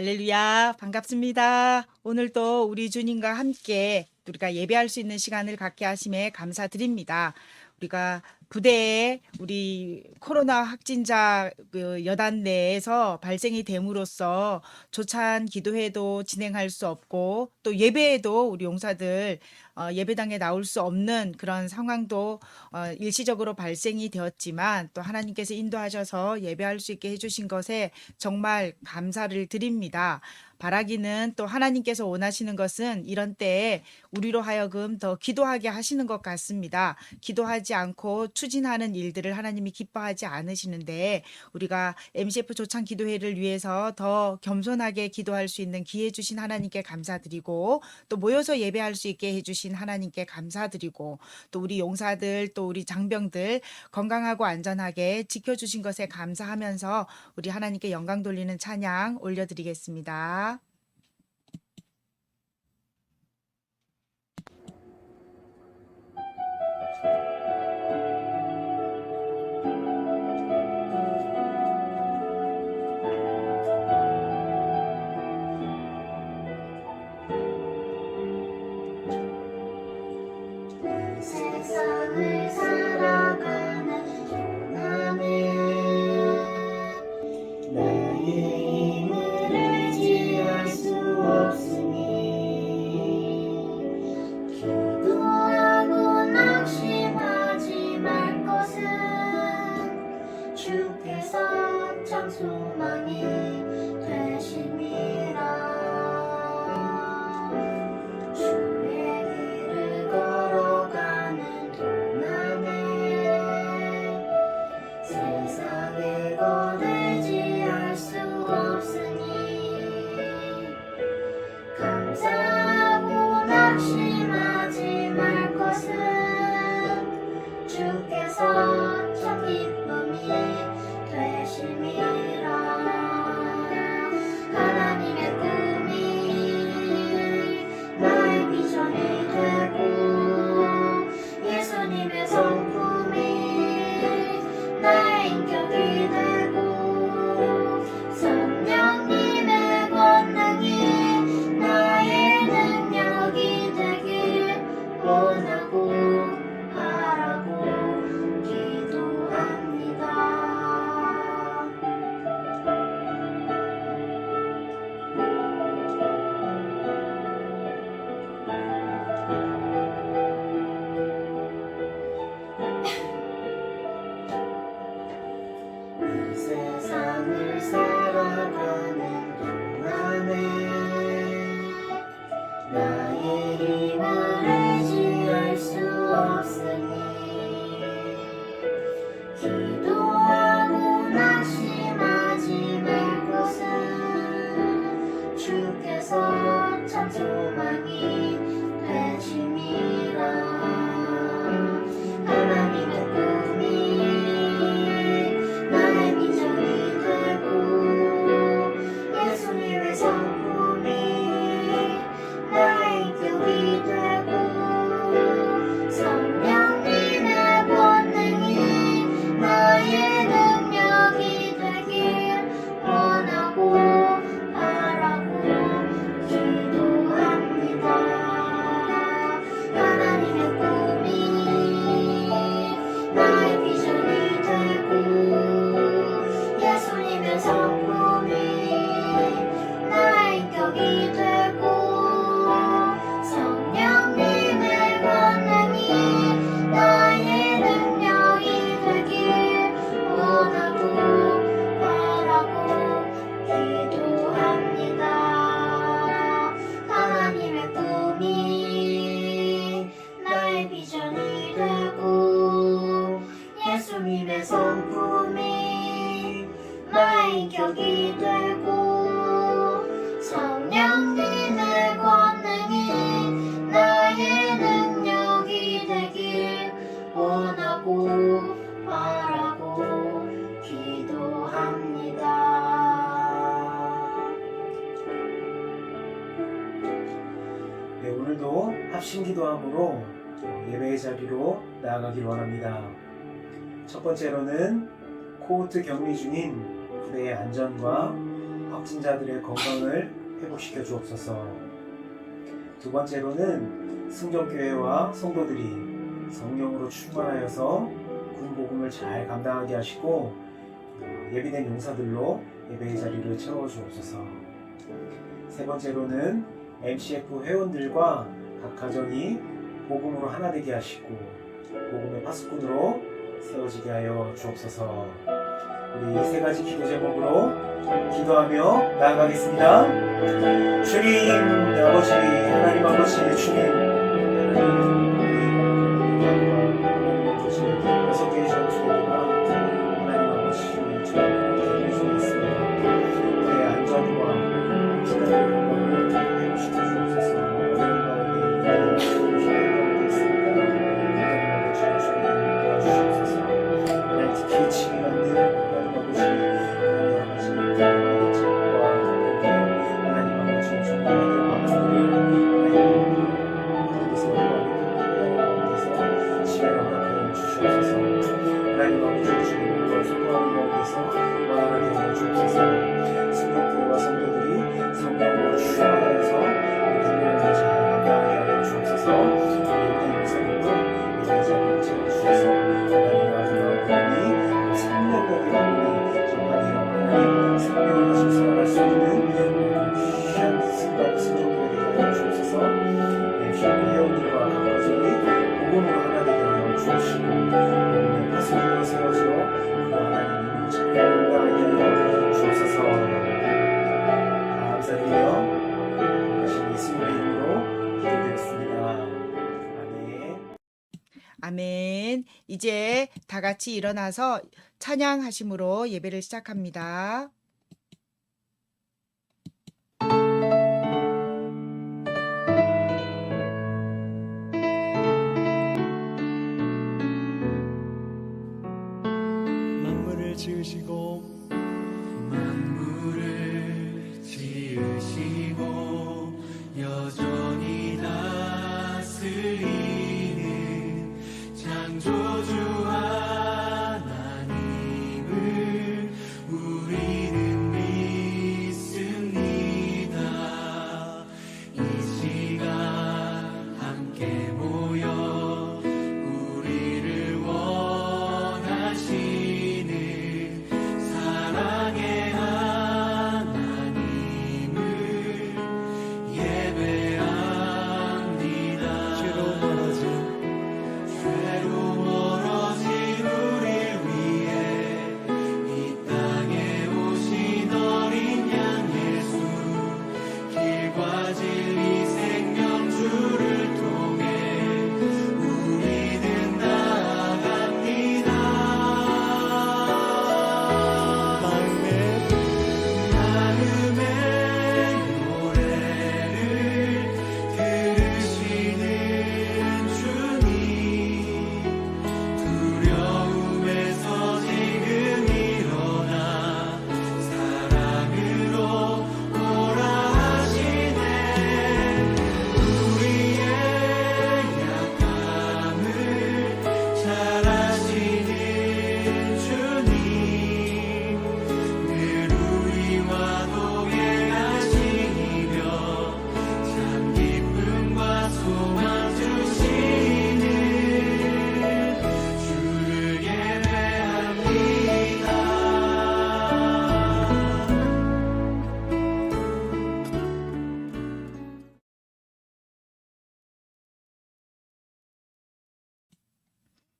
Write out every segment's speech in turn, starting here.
할렐루야, 반갑습니다. 오늘도 우리 주님과 함께 우리가 예배할 수 있는 시간을 갖게 하심에 감사드립니다. 우리가 부대에 우리 코로나 확진자 여단 내에서 발생이 됨으로써 조찬 기도회도 진행할 수 없고 또 예배에도 우리 용사들 예배당에 나올 수 없는 그런 상황도 일시적으로 발생이 되었지만 또 하나님께서 인도하셔서 예배할 수 있게 해주신 것에 정말 감사를 드립니다. 바라기는 또 하나님께서 원하시는 것은 이런 때에 우리로 하여금 더 기도하게 하시는 것 같습니다. 기도하지 않고 추진하는 일들을 하나님이 기뻐하지 않으시는데 우리가 MCF 조창 기도회를 위해서 더 겸손하게 기도할 수 있는 기회 주신 하나님께 감사드리고 또 모여서 예배할 수 있게 해주신 하나님께 감사드리고 또 우리 용사들 또 우리 장병들 건강하고 안전하게 지켜주신 것에 감사하면서 우리 하나님께 영광 돌리는 찬양 올려드리겠습니다. 세상을 살아가는 고난에 나의 힘을 의지할 수 없으니 기도하고 낙심하지 말 것은 주께서 참 소망이 되심이라. 세상에 거들지 할 수 없으니 감사하고 낙심하지 말 것은 주께서 참 기쁨이 되심이라. 하나님의 꿈이 나의 비전이 되고 예수님의 성품이 나의 인격이 되고 성령님의 권능이 나의 능력이 되길 원하고 바라고 기도합니다. 이 세상을 살아가는 동안에 나의 힘을 의지할 수 없으니 기도하고 낙심하지 말 것은 주께서 참 소망이 되심이라. 하나님의 꿈이 나의 비전이 되고 예수님의 성품이 나의 인격이 되고 성령님의 권능이 나의 능력이 되길 원하고 바라고 기도합니다. 하나님의 꿈이 나의 비전이 되고 예수님의 성품이 나의 인격이 되고 성령님의 권능이 나의 능력이 되길 원하고 바라고 기도합니다. 하나님의 꿈이 나의 비전이 되고 예수님의 성품이 나의 인격이 되고 성령님의 권능이 나의 능력이 되길 원하고 바라고 기도합니다. 네, 오늘도 합심 기도함으로 예배의 자리로 나아가길 원합니다. 첫 번째로는 코호트 격리 중인 부대의 안전과 확진자들의 건강을 회복시켜 주옵소서. 두 번째로는 승정교회와 성도들이 성령으로 충만하여서 군복음을 잘 감당하게 하시고 예비된 용사들로 예배의 자리를 채워 주옵소서. 세 번째로는 MCF 회원들과 각 가정이 복음으로 하나 되게 하시고 복음의 파수꾼으로 세워지게 하여 주옵소서. 우리 세 가지 기도 제목으로 기도하며 나아가겠습니다. 주님 아버지, 하나님 아버지, 주님 여섯 개의 전투가 하나님 아버지 주님 대기 중에 있습니다. 그의 안전과 기다리는 건강을 회복시켜 주옵소서. 어려운 가운데 힘든 있습니다. 하나님 아버지 주님 도와주시옵소서. 하나님 특히 치매 만든 하나님 아버지 하나님 책과 하나님 아버지 주님의 마음을 가운데서 치매를 허락하여 주시옵소서. 하나님 아버지 주님과 소통하는 가운데서 완화하게 하여 주옵소서. 승격교회와 성도들이 성령으로 충만하여서 군복음을 잘 감당하게 하여 주옵소서. 예배의 용사들로 예배의 자리를 채워주셔서 하나님 마지막 복음이 생명력의 복음이 전파되어 하나님 생명을 가지고 살아갈 수 있는 귀한 승박 승격교회가 되게 하여 주옵소서. MC 회원들과 각 가정이 복음으로 하나 되게 하여 주옵시고 복음의 파수꾼으로 세워져 그 하나님 이름을 잘 감당하게 하여 주옵소서. 감사드리며 다시 예수님의 이름으로 기도드렸습니다. 아멘. 아멘. 이제 다 같이 일어나서 찬양하심으로 예배를 시작합니다. 만물을 지으시고 만물을 지으시고 여전히 다스리는 창조주 하나님을 우리는 믿습니다. 이 시간 함께 모여 우리를 원하시는 사랑의 하나님을 예배합니다. 죄로 멀어진 우릴 위해 이 땅에 오신 어린 양 예수, 길과 진리 생명주를 통해 우리는 나아갑니다. 마음의 노래를 들으시는 주님, 두려움에서 지금 일어나 사랑으로 오라 하시네. 우리의 약함을 잘 아시는 주님, 늘 우리와 동행하시며 참 기쁨과 소망 주시는 주를 예배합니다.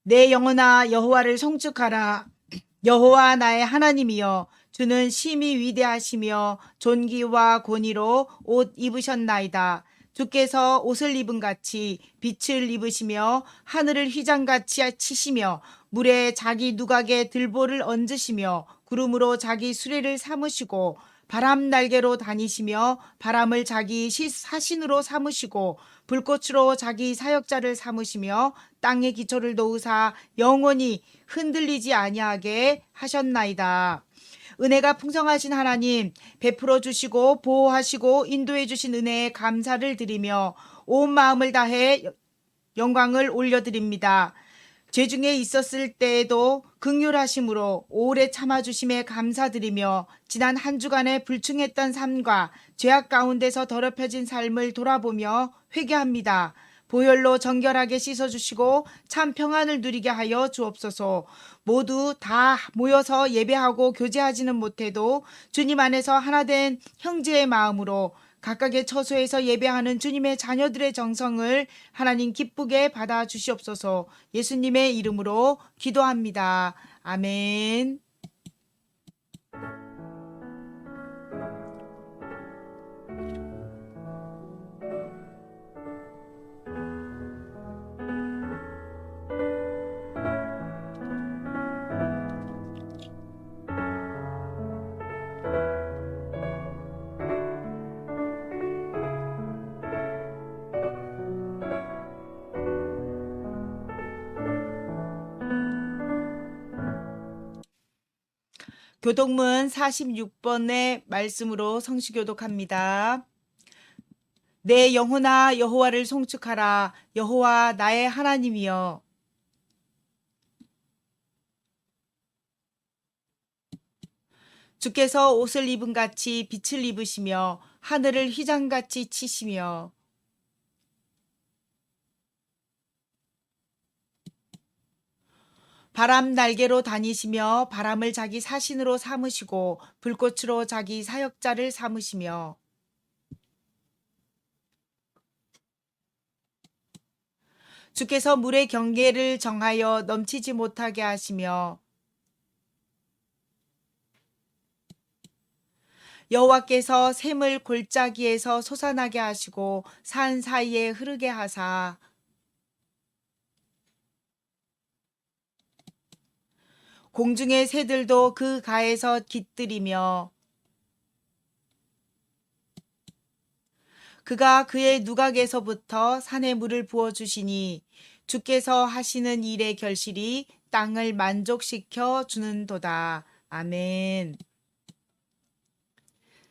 내 영혼아 여호와를 송축하라. 여호와 나의 하나님이여, 주는 심히 위대하시며 존귀와 권위로 옷 입으셨나이다. 주께서 옷을 입은 같이 빛을 입으시며 하늘을 휘장같이 치시며 물에 자기 누각에 들보를 얹으시며 구름으로 자기 수레를 삼으시고 바람 날개로 다니시며 바람을 자기 사신으로 삼으시고 불꽃으로 자기 사역자를 삼으시며 땅에 기초를 놓으사 영원히 흔들리지 아니하게 하셨나이다. 은혜가 풍성하신 하나님, 베풀어 주시고 보호하시고 인도해 주신 은혜에 감사를 드리며 온 마음을 다해 영광을 올려드립니다. 죄중에 있었을 때에도 긍휼하심으로 오래 참아주심에 감사드리며 지난 한 주간의 불충했던 삶과 죄악 가운데서 더럽혀진 삶을 돌아보며 회개합니다. 보혈로 정결하게 씻어주시고 참 평안을 누리게 하여 주옵소서. 모두 다 모여서 예배하고 교제하지는 못해도 주님 안에서 하나된 형제의 마음으로 각각의 처소에서 예배하는 주님의 자녀들의 정성을 하나님 기쁘게 받아 주시옵소서. 예수님의 이름으로 기도합니다. 아멘. 교독문 46번의 말씀으로 성시교독합니다. 내 영혼아 여호와를 송축하라. 여호와 나의 하나님이여. 주께서 옷을 입은 같이 빛을 입으시며 하늘을 휘장같이 치시며 바람 날개로 다니시며 바람을 자기 사신으로 삼으시고 불꽃으로 자기 사역자를 삼으시며 주께서 물의 경계를 정하여 넘치지 못하게 하시며 여호와께서 샘을 골짜기에서 솟아나게 하시고 산 사이에 흐르게 하사 공중의 새들도 그 가에서 깃들이며 그가 그의 누각에서부터 산에 물을 부어주시니 주께서 하시는 일의 결실이 땅을 만족시켜 주는도다. 아멘.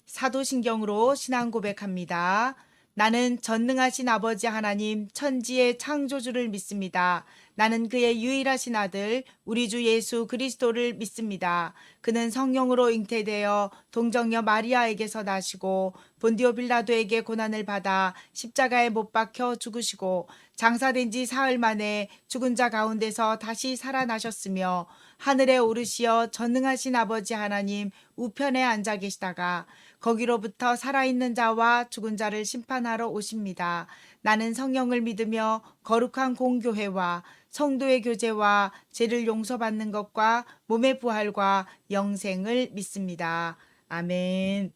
사도신경으로 신앙 고백합니다. 나는 전능하신 아버지 하나님 천지의 창조주를 믿습니다. 나는 그의 유일하신 아들 우리 주 예수 그리스도를 믿습니다. 그는 성령으로 잉태되어 동정녀 마리아에게서 나시고 본디오 빌라도에게 고난을 받아 십자가에 못 박혀 죽으시고 장사된 지 사흘 만에 죽은 자 가운데서 다시 살아나셨으며 하늘에 오르시어 전능하신 아버지 하나님 우편에 앉아 계시다가 거기로부터 살아있는 자와 죽은 자를 심판하러 오십니다. 나는 성령을 믿으며 거룩한 공교회와 성도의 교제와 죄를 용서받는 것과 몸의 부활과 영생을 믿습니다. 아멘.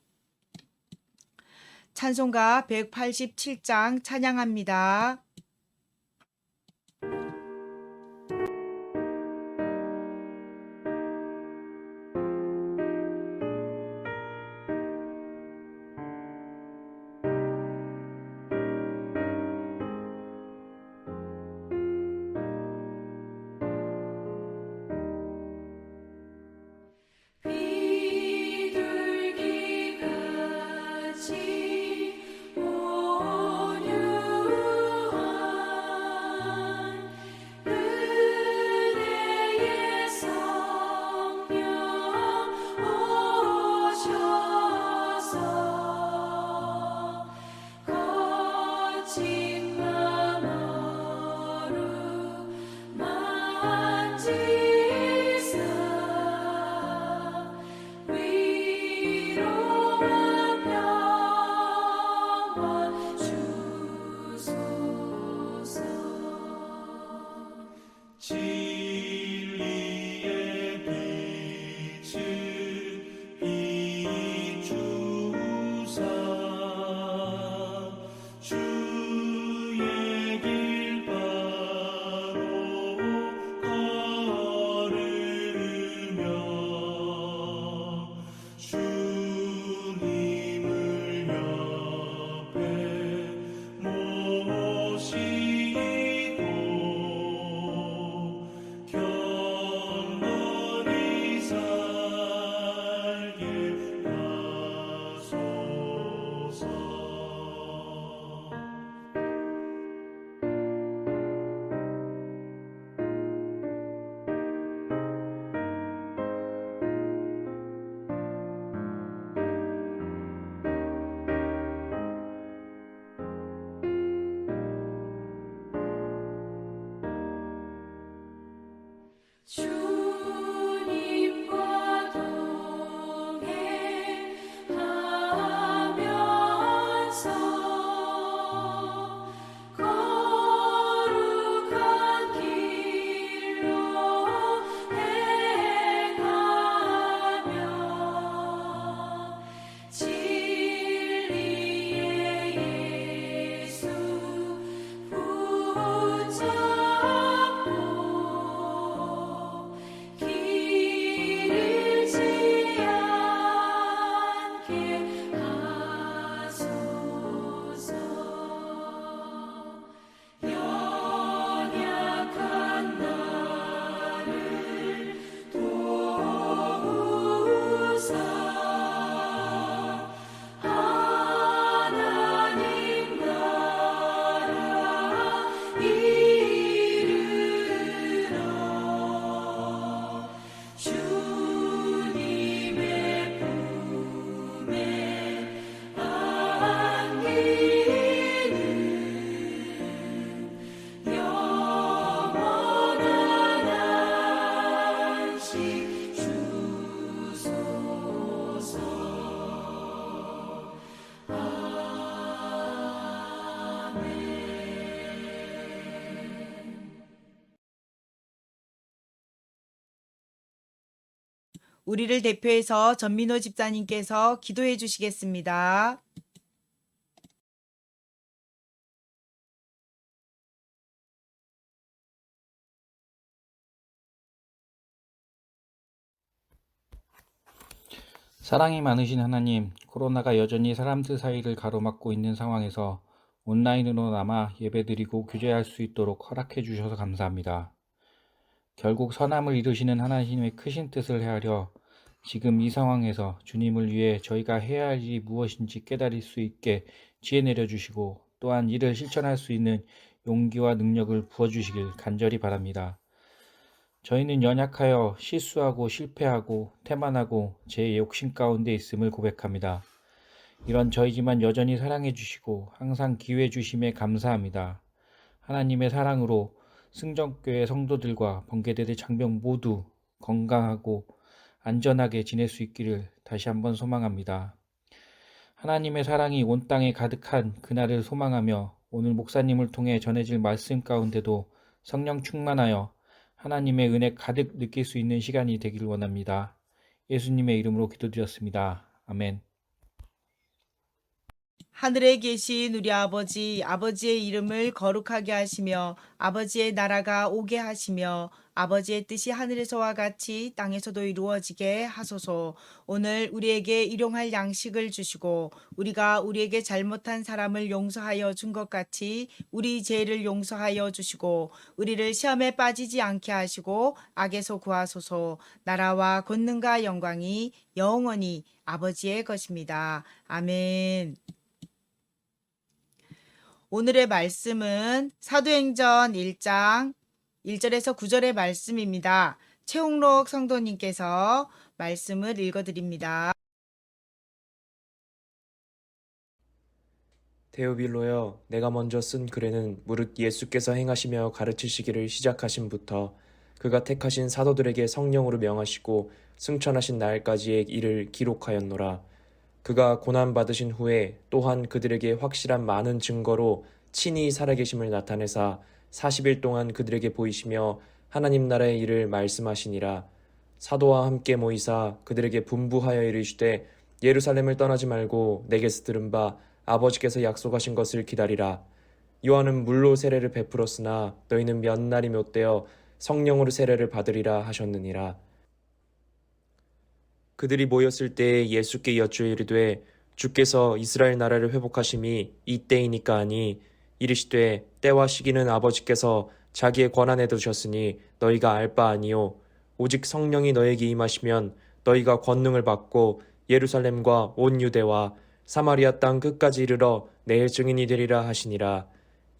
찬송가 187장 찬양합니다. 비둘기같이 온유한 우리를 대표해서 전민호 집사님께서 기도해 주시겠습니다. 사랑이 많으신 하나님, 코로나가 여전히 사람들 사이를 가로막고 있는 상황에서 온라인으로나마 예배드리고 교제할 수 있도록 허락해 주셔서 감사합니다. 결국 선함을 이루시는 하나님의 크신 뜻을 헤아려 지금 이 상황에서 주님을 위해 저희가 해야 할 일이 무엇인지 깨달을 수 있게 지혜 내려주시고 또한 이를 실천할 수 있는 용기와 능력을 부어주시길 간절히 바랍니다. 저희는 연약하여 실수하고 실패하고 태만하고 제 욕심 가운데 있음을 고백합니다. 이런 저희지만 여전히 사랑해 주시고 항상 기회 주심에 감사합니다. 하나님의 사랑으로 승정교회 성도들과 번개대대 장병 모두 건강하고 안전하게 지낼 수 있기를 다시 한번 소망합니다. 하나님의 사랑이 온 땅에 가득한 그날을 소망하며 오늘 목사님을 통해 전해질 말씀 가운데도 성령 충만하여 하나님의 은혜 가득 느낄 수 있는 시간이 되기를 원합니다. 예수님의 이름으로 기도드렸습니다. 아멘. 하늘에 계신 우리 아버지, 아버지의 이름을 거룩하게 하시며 아버지의 나라가 오게 하시며 아버지의 뜻이 하늘에서와 같이 땅에서도 이루어지게 하소서. 오늘 우리에게 일용할 양식을 주시고 우리가 우리에게 잘못한 사람을 용서하여 준 것 같이 우리 죄를 용서하여 주시고 우리를 시험에 빠지지 않게 하시고 악에서 구하소서. 나라와 권능과 영광이 영원히 아버지의 것입니다. 아멘. 오늘의 말씀은 사도행전 1장 1절에서 9절의 말씀입니다. 최홍록 성도님께서 말씀을 읽어드립니다. 데오빌로여, 내가 먼저 쓴 글에는 무릇 예수께서 행하시며 가르치시기를 시작하신부터 그가 택하신 사도들에게 성령으로 명하시고 승천하신 날까지의 일을 기록하였노라. 그가 고난받으신 후에 또한 그들에게 확실한 많은 증거로 친히 살아계심을 나타내사 40일 동안 그들에게 보이시며 하나님 나라의 일을 말씀하시니라. 사도와 함께 모이사 그들에게 분부하여 이르시되 예루살렘을 떠나지 말고 내게서 들은 바 아버지께서 약속하신 것을 기다리라. 요한은 물로 세례를 베풀었으나 너희는 몇 날이 못되어 성령으로 세례를 받으리라 하셨느니라. 그들이 모였을 때에 예수께 여쭈어 이르되 주께서 이스라엘 나라를 회복하심이 이때이니까 하니 이르시되 때와 시기는 아버지께서 자기의 권한에 두셨으니 너희가 알 바 아니요 오직 성령이 너에게 임하시면 너희가 권능을 받고 예루살렘과 온 유대와 사마리아 땅 끝까지 이르러 내 증인이 되리라 하시니라.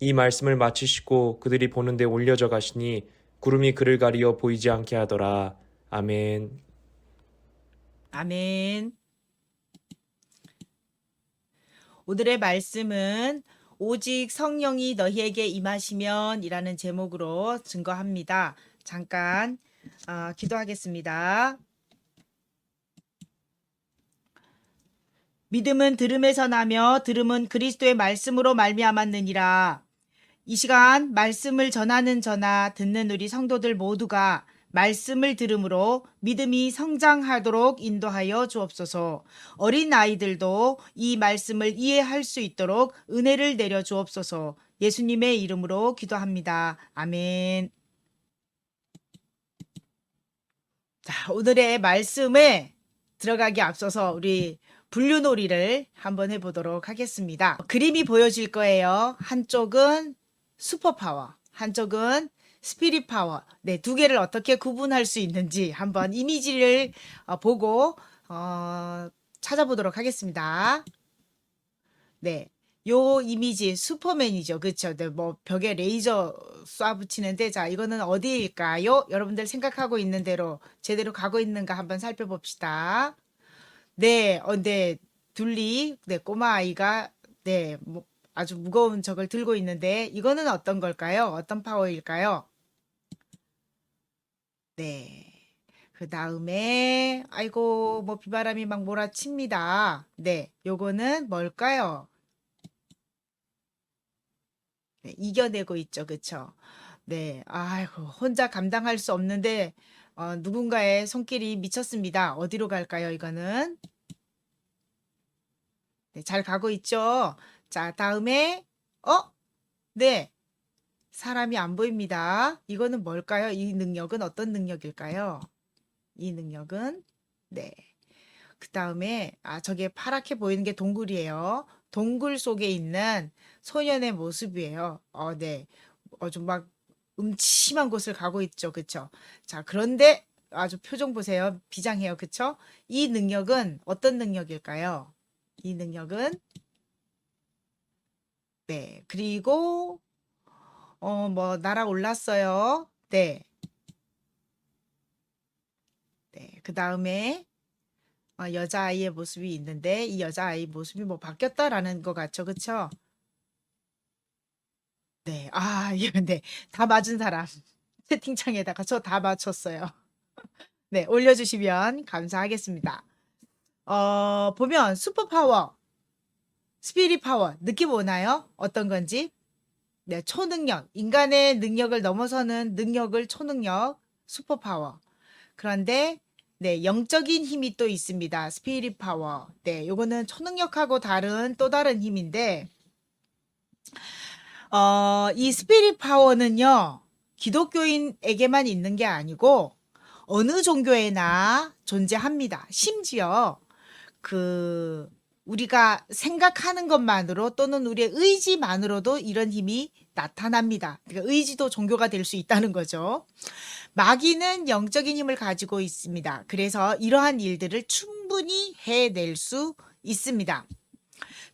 이 말씀을 마치시고 그들이 보는 데 올려져 가시니 구름이 그를 가리어 보이지 않게 하더라. 아멘. 아멘. 오늘의 말씀은 오직 성령이 너희에게 임하시면 이라는 제목으로 증거합니다. 잠깐 기도하겠습니다. 믿음은 들음에서 나며 들음은 그리스도의 말씀으로 말미암았느니라. 이 시간 말씀을 전하는 저나 듣는 우리 성도들 모두가 말씀을 들음으로 믿음이 성장하도록 인도하여 주옵소서. 어린 아이들도 이 말씀을 이해할 수 있도록 은혜를 내려 주옵소서. 예수님의 이름으로 기도합니다. 아멘. 자, 오늘의 말씀에 들어가기 앞서서 우리 분류놀이를 한번 해보도록 하겠습니다. 그림이 보여질 거예요. 한쪽은 슈퍼파워, 한쪽은 스피릿 파워. 네, 두 개를 어떻게 구분할 수 있는지 한번 이미지를 보고 찾아보도록 하겠습니다. 네, 요 이미지 슈퍼맨이죠. 그렇죠? 네, 뭐 벽에 레이저 쏴 붙이는데 자, 이거는 어디일까요? 여러분들 생각하고 있는 대로 제대로 가고 있는가 한번 살펴봅시다. 네, 네, 둘리, 네, 꼬마 아이가 네, 아주 무거운 적을 들고 있는데 이거는 어떤 걸까요? 어떤 파워일까요? 네. 그 다음에 아이고 뭐 비바람이 막 몰아칩니다. 네, 요거는 뭘까요? 네, 이겨내고 있죠, 그쵸? 네, 아이고 혼자 감당할 수 없는데 누군가의 손길이 미쳤습니다. 어디로 갈까요, 이거는? 네, 잘 가고 있죠? 자, 다음에, 네. 사람이 안 보입니다. 이거는 뭘까요? 이 능력은 어떤 능력일까요? 이 능력은, 네. 그 다음에, 저게 파랗게 보이는 게 동굴이에요. 동굴 속에 있는 소년의 모습이에요. 네. 좀 막 음침한 곳을 가고 있죠. 그쵸? 자, 그런데 아주 표정 보세요. 비장해요. 그쵸? 이 능력은 어떤 능력일까요? 이 능력은, 네. 그리고, 뭐, 날아올랐어요. 네. 네. 그 다음에, 여자아이의 모습이 있는데, 이 여자아이 모습이 뭐 바뀌었다라는 것 같죠. 그쵸? 네. 네. 다 맞은 사람. 채팅창에다가 저 다 맞췄어요. 네. 올려주시면 감사하겠습니다. 보면 슈퍼파워, 스피릿 파워 느낌 오나요? 어떤 건지? 네. 초능력, 인간의 능력을 넘어서는 능력을 초능력, 슈퍼파워. 그런데 네, 영적인 힘이 또 있습니다. 스피릿 파워. 네, 요거는 초능력하고 또 다른 힘인데, 이 스피릿 파워는요, 기독교인에게만 있는 게 아니고, 어느 종교에나 존재합니다. 심지어, 우리가 생각하는 것만으로 또는 우리의 의지만으로도 이런 힘이 나타납니다. 그러니까 의지도 종교가 될 수 있다는 거죠. 마귀는 영적인 힘을 가지고 있습니다. 그래서 이러한 일들을 충분히 해낼 수 있습니다.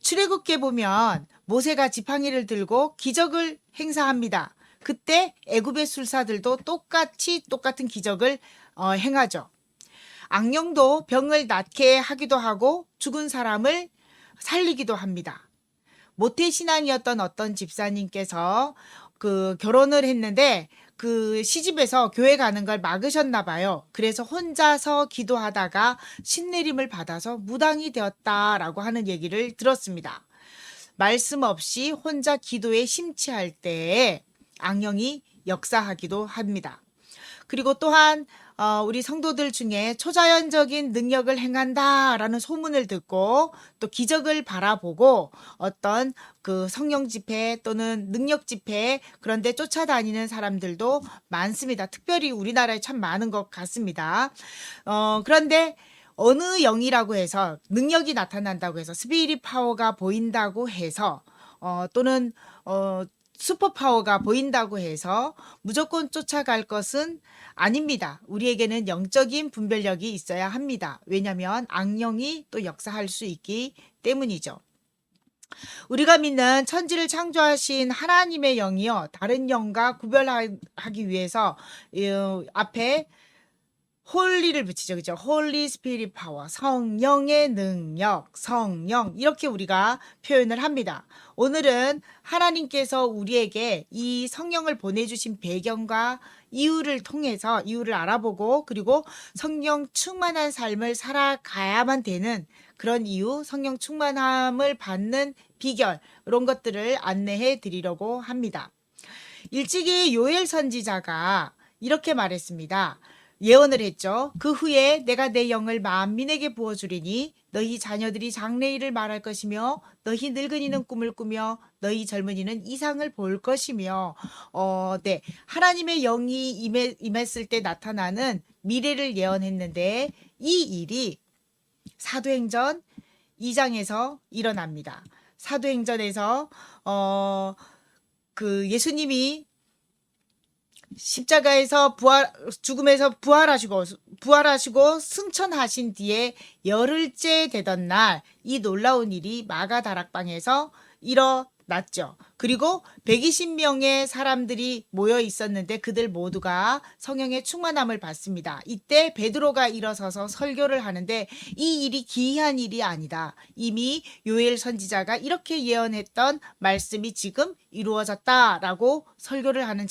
출애굽기에 보면 모세가 지팡이를 들고 기적을 행사합니다. 그때 애굽의 술사들도 똑같은 기적을 행하죠. 악령도 병을 낫게 하기도 하고 죽은 사람을 살리기도 합니다. 모태신앙이었던 어떤 집사님께서 결혼을 했는데 그 시집에서 교회 가는 걸 막으셨나 봐요. 그래서 혼자서 기도하다가 신내림을 받아서 무당이 되었다라고 하는 얘기를 들었습니다. 말씀 없이 혼자 기도에 심취할 때에 악령이 역사하기도 합니다. 그리고 또한 우리 성도들 중에 초자연적인 능력을 행한다라는 소문을 듣고 또 기적을 바라보고 어떤 성령 집회 또는 능력 집회 그런데 쫓아다니는 사람들도 많습니다. 특별히 우리나라에 참 많은 것 같습니다. 그런데 어느 영이라고 해서 능력이 나타난다고 해서 스피릿 파워가 보인다고 해서 또는 슈퍼파워가 보인다고 해서 무조건 쫓아갈 것은 아닙니다. 우리에게는 영적인 분별력이 있어야 합니다. 왜냐하면 악령이 또 역사할 수 있기 때문이죠. 우리가 믿는 천지를 창조하신 하나님의 영이요. 다른 영과 구별하기 위해서 앞에 홀리를 붙이죠. 그죠? 홀리 스피릿 파워, 성령의 능력, 성령 이렇게 우리가 표현을 합니다. 오늘은 하나님께서 우리에게 이 성령을 보내주신 배경과 이유를 통해서 이유를 알아보고 그리고 성령 충만한 삶을 살아가야만 되는 그런 이유, 성령 충만함을 받는 비결 이런 것들을 안내해 드리려고 합니다. 일찍이 요엘 선지자가 이렇게 말했습니다. 예언을 했죠. 그 후에 내가 내 영을 만민에게 부어주리니 너희 자녀들이 장래일을 말할 것이며 너희 늙은이는 꿈을 꾸며 너희 젊은이는 이상을 볼 것이며 네. 하나님의 영이 임했을 때 나타나는 미래를 예언했는데 이 일이 사도행전 2장에서 일어납니다. 사도행전에서 예수님이 십자가에서 죽음에서 부활하시고 승천하신 뒤에 열흘째 되던 날 이 놀라운 일이 마가다락방에서 일어났죠. 그리고 120명의 사람들이 모여 있었는데 그들 모두가 성령의 충만함을 받습니다. 이때 베드로가 일어서서 설교를 하는데 이 일이 기이한 일이 아니다. 이미 요엘 선지자가 이렇게 예언했던 말씀이 지금 이루어졌다라고 설교를 하는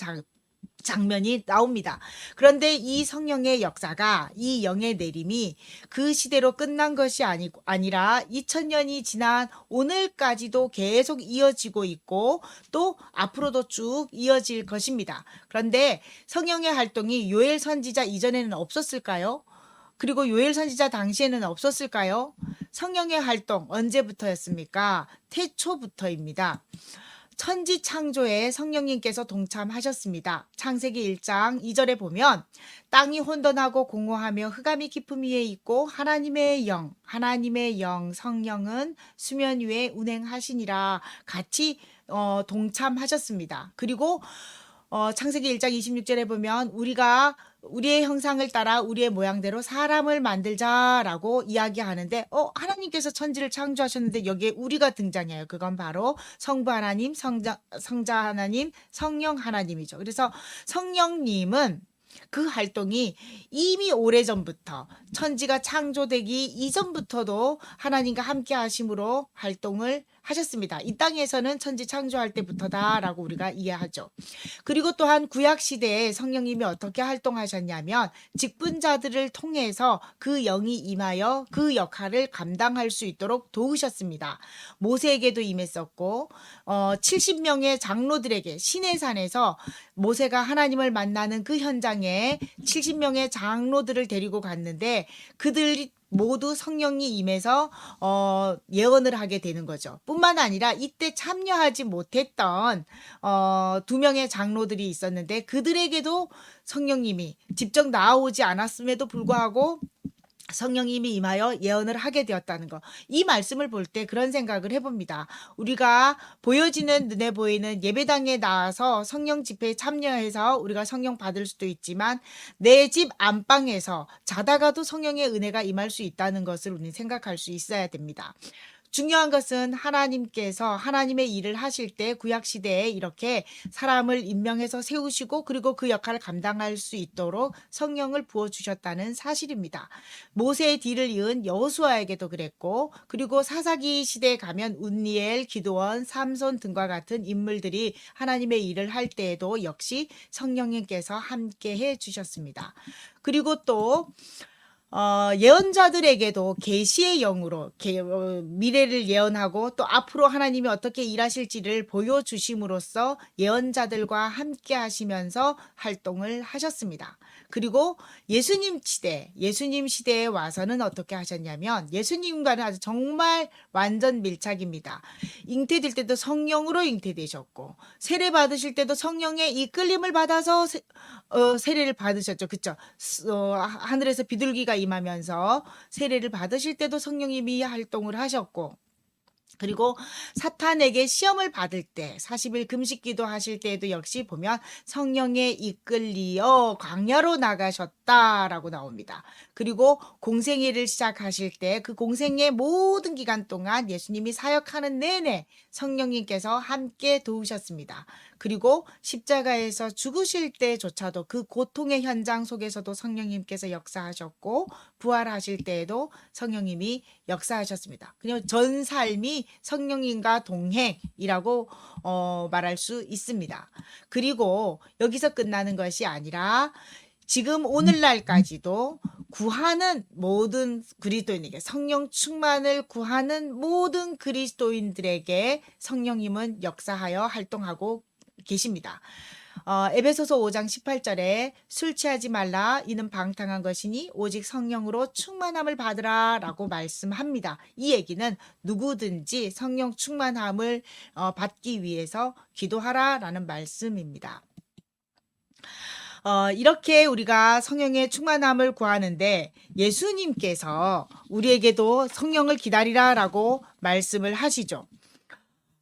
장면이 나옵니다. 그런데 이 성령의 역사가, 이 영의 내림이 그 시대로 끝난 것이 아니라 2000년이 지난 오늘까지도 계속 이어지고 있고 또 앞으로도 쭉 이어질 것입니다. 그런데 성령의 활동이 요엘 선지자 이전에는 없었을까요? 그리고 요엘 선지자 당시에는 없었을까요? 성령의 활동 언제부터였습니까? 태초부터입니다. 천지 창조에 성령님께서 동참하셨습니다. 창세기 1장 2절에 보면 땅이 혼돈하고 공허하며 흑암이 깊음 위에 있고 하나님의 영 성령은 수면 위에 운행하시니라 같이 동참하셨습니다. 그리고 창세기 1장 26절에 보면 우리가 우리의 형상을 따라 우리의 모양대로 사람을 만들자라고 이야기하는데 하나님께서 천지를 창조하셨는데 여기에 우리가 등장해요. 그건 바로 성부 하나님, 성자 하나님, 성령 하나님이죠. 그래서 성령님은 그 활동이 이미 오래전부터 천지가 창조되기 이전부터도 하나님과 함께 하심으로 활동을 하셨습니다. 이 땅에서는 천지 창조할 때부터다라고 우리가 이해하죠. 그리고 또한 구약 시대에 성령님이 어떻게 활동하셨냐면 직분자들을 통해서 그 영이 임하여 그 역할을 감당할 수 있도록 도우셨습니다. 모세에게도 임했었고 70명의 장로들에게 시내산에서 모세가 하나님을 만나는 그 현장에 70명의 장로들을 데리고 갔는데 그들이 모두 성령이 임해서 예언을 하게 되는 거죠. 뿐만 아니라 이때 참여하지 못했던 2명의 장로들이 있었는데 그들에게도 성령님이 직접 나오지 않았음에도 불구하고 성령님이 임하여 예언을 하게 되었다는 거. 이 말씀을 볼 때 그런 생각을 해봅니다. 우리가 보여지는 눈에 보이는 예배당에 나와서 성령 집회에 참여해서 우리가 성령 받을 수도 있지만 내 집 안방에서 자다가도 성령의 은혜가 임할 수 있다는 것을 우리는 생각할 수 있어야 됩니다. 중요한 것은 하나님께서 하나님의 일을 하실 때 구약시대에 이렇게 사람을 임명해서 세우시고 그리고 그 역할을 감당할 수 있도록 성령을 부어주셨다는 사실입니다. 모세의 뒤를 이은 여호수아에게도 그랬고 그리고 사사기 시대에 가면 운니엘, 기드온, 삼손 등과 같은 인물들이 하나님의 일을 할 때에도 역시 성령님께서 함께 해 주셨습니다. 그리고 또 예언자들에게도 계시의 영으로 미래를 예언하고 또 앞으로 하나님이 어떻게 일하실지를 보여주심으로써 예언자들과 함께 하시면서 활동을 하셨습니다. 그리고 예수님 시대에 와서는 어떻게 하셨냐면 예수님과는 아주 정말 완전 밀착입니다. 잉태될 때도 성령으로 잉태되셨고 세례 받으실 때도 성령의 이끌림을 받아서 세례를 받으셨죠. 그렇죠? 하늘에서 비둘기가 임하면서 세례를 받으실 때도 성령님이 활동을 하셨고 그리고 사탄에게 시험을 받을 때 40일 금식기도 하실 때에도 역시 보면 성령에 이끌리어 광야로 나가셨다라고 나옵니다. 그리고 공생애를 시작하실 때 그 공생애 모든 기간 동안 예수님이 사역하는 내내 성령님께서 함께 도우셨습니다. 그리고 십자가에서 죽으실 때조차도 그 고통의 현장 속에서도 성령님께서 역사하셨고 부활하실 때에도 성령님이 역사하셨습니다. 그냥 전 삶이 성령님과 동행이라고 말할 수 있습니다. 그리고 여기서 끝나는 것이 아니라 지금 오늘날까지도 구하는 모든 그리스도인에게 성령 충만을 구하는 모든 그리스도인들에게 성령님은 역사하여 활동하고 계십니다. 에베소서 5장 18절에 술 취하지 말라 이는 방탕한 것이니 오직 성령으로 충만함을 받으라 라고 말씀합니다. 이 얘기는 누구든지 성령 충만함을 받기 위해서 기도하라 라는 말씀입니다. 이렇게 우리가 성령의 충만함을 구하는데 예수님께서 우리에게도 성령을 기다리라 라고 말씀을 하시죠.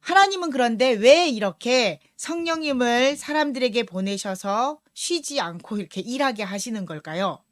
하나님은 그런데 왜 이렇게 성령님을 사람들에게 보내셔서 쉬지 않고 이렇게 일하게 하시는 걸까요?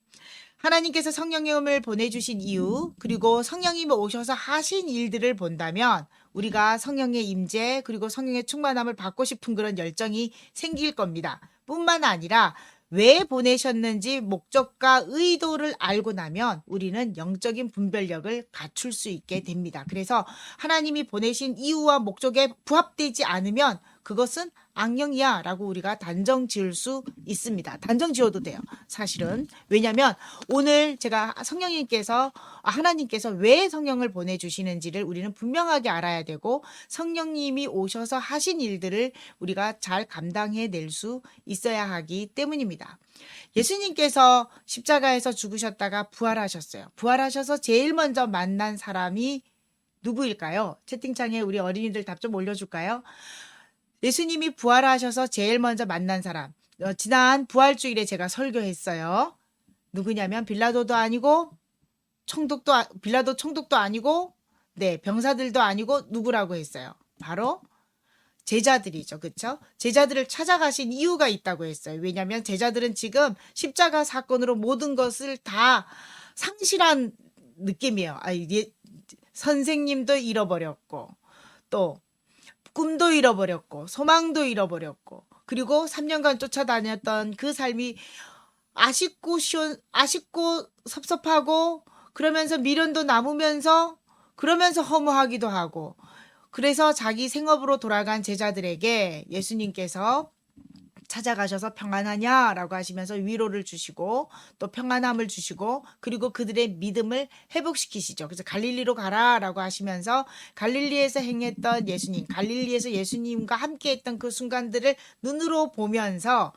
하나님께서 성령님을 보내주신 이유 그리고 성령님이 오셔서 하신 일들을 본다면 우리가 성령의 임재 그리고 성령의 충만함을 받고 싶은 그런 열정이 생길 겁니다. 뿐만 아니라 왜 보내셨는지 목적과 의도를 알고 나면 우리는 영적인 분별력을 갖출 수 있게 됩니다. 그래서 하나님이 보내신 이유와 목적에 부합되지 않으면 그것은 악령이야 라고 우리가 단정 지을 수 있습니다. 단정 지어도 돼요. 사실은. 왜냐하면 오늘 제가 하나님께서 왜 성령을 보내주시는지를 우리는 분명하게 알아야 되고 성령님이 오셔서 하신 일들을 우리가 잘 감당해낼 수 있어야 하기 때문입니다. 예수님께서 십자가에서 죽으셨다가 부활하셨어요. 부활하셔서 제일 먼저 만난 사람이 누구일까요? 채팅창에 우리 어린이들 답 좀 올려줄까요? 예수님이 부활하셔서 제일 먼저 만난 사람. 지난 부활주일에 제가 설교했어요. 누구냐면 빌라도도 아니고 빌라도 총독도 아니고 네, 병사들도 아니고 누구라고 했어요. 바로 제자들이죠. 그렇죠? 제자들을 찾아가신 이유가 있다고 했어요. 왜냐하면 제자들은 지금 십자가 사건으로 모든 것을 다 상실한 느낌이에요. 선생님도 잃어버렸고 또 꿈도 잃어버렸고 소망도 잃어버렸고 그리고 3년간 쫓아다녔던 그 삶이 아쉽고 섭섭하고 그러면서 미련도 남으면서 그러면서 허무하기도 하고 그래서 자기 생업으로 돌아간 제자들에게 예수님께서 찾아가셔서 평안하냐라고 하시면서 위로를 주시고 또 평안함을 주시고 그리고 그들의 믿음을 회복시키시죠. 그래서 갈릴리로 가라라고 하시면서 갈릴리에서 행했던 예수님, 갈릴리에서 예수님과 함께했던 그 순간들을 눈으로 보면서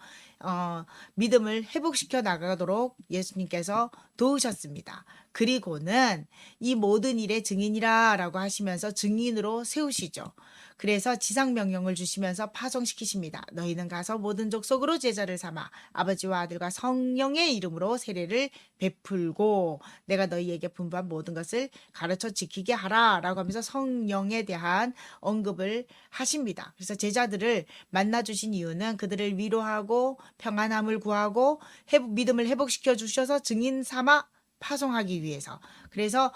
믿음을 회복시켜 나가도록 예수님께서 도우셨습니다. 그리고는 이 모든 일의 증인이라라고 하시면서 증인으로 세우시죠. 그래서 지상명령을 주시면서 파송시키십니다. 너희는 가서 모든 족속으로 제자를 삼아 아버지와 아들과 성령의 이름으로 세례를 베풀고 내가 너희에게 분부한 모든 것을 가르쳐 지키게 하라 라고 하면서 성령에 대한 언급을 하십니다. 그래서 제자들을 만나주신 이유는 그들을 위로하고 평안함을 구하고 믿음을 회복시켜 주셔서 증인 삼아 파송하기 위해서. 그래서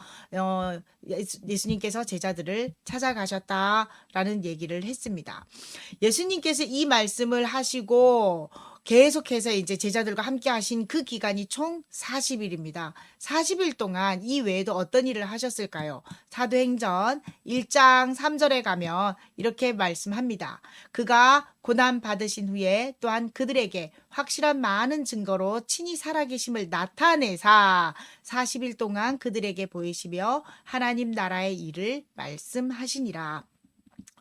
예수님께서 제자들을 찾아가셨다라는 얘기를 했습니다. 예수님께서 이 말씀을 하시고 계속해서 이제 제자들과 함께 하신 그 기간이 총 40일입니다. 40일 동안 이 외에도 어떤 일을 하셨을까요? 사도행전 1장 3절에 가면 이렇게 말씀합니다. 그가 고난 받으신 후에 또한 그들에게 확실한 많은 증거로 친히 살아계심을 나타내사 40일 동안 그들에게 보이시며 하나님 나라의 일을 말씀하시니라.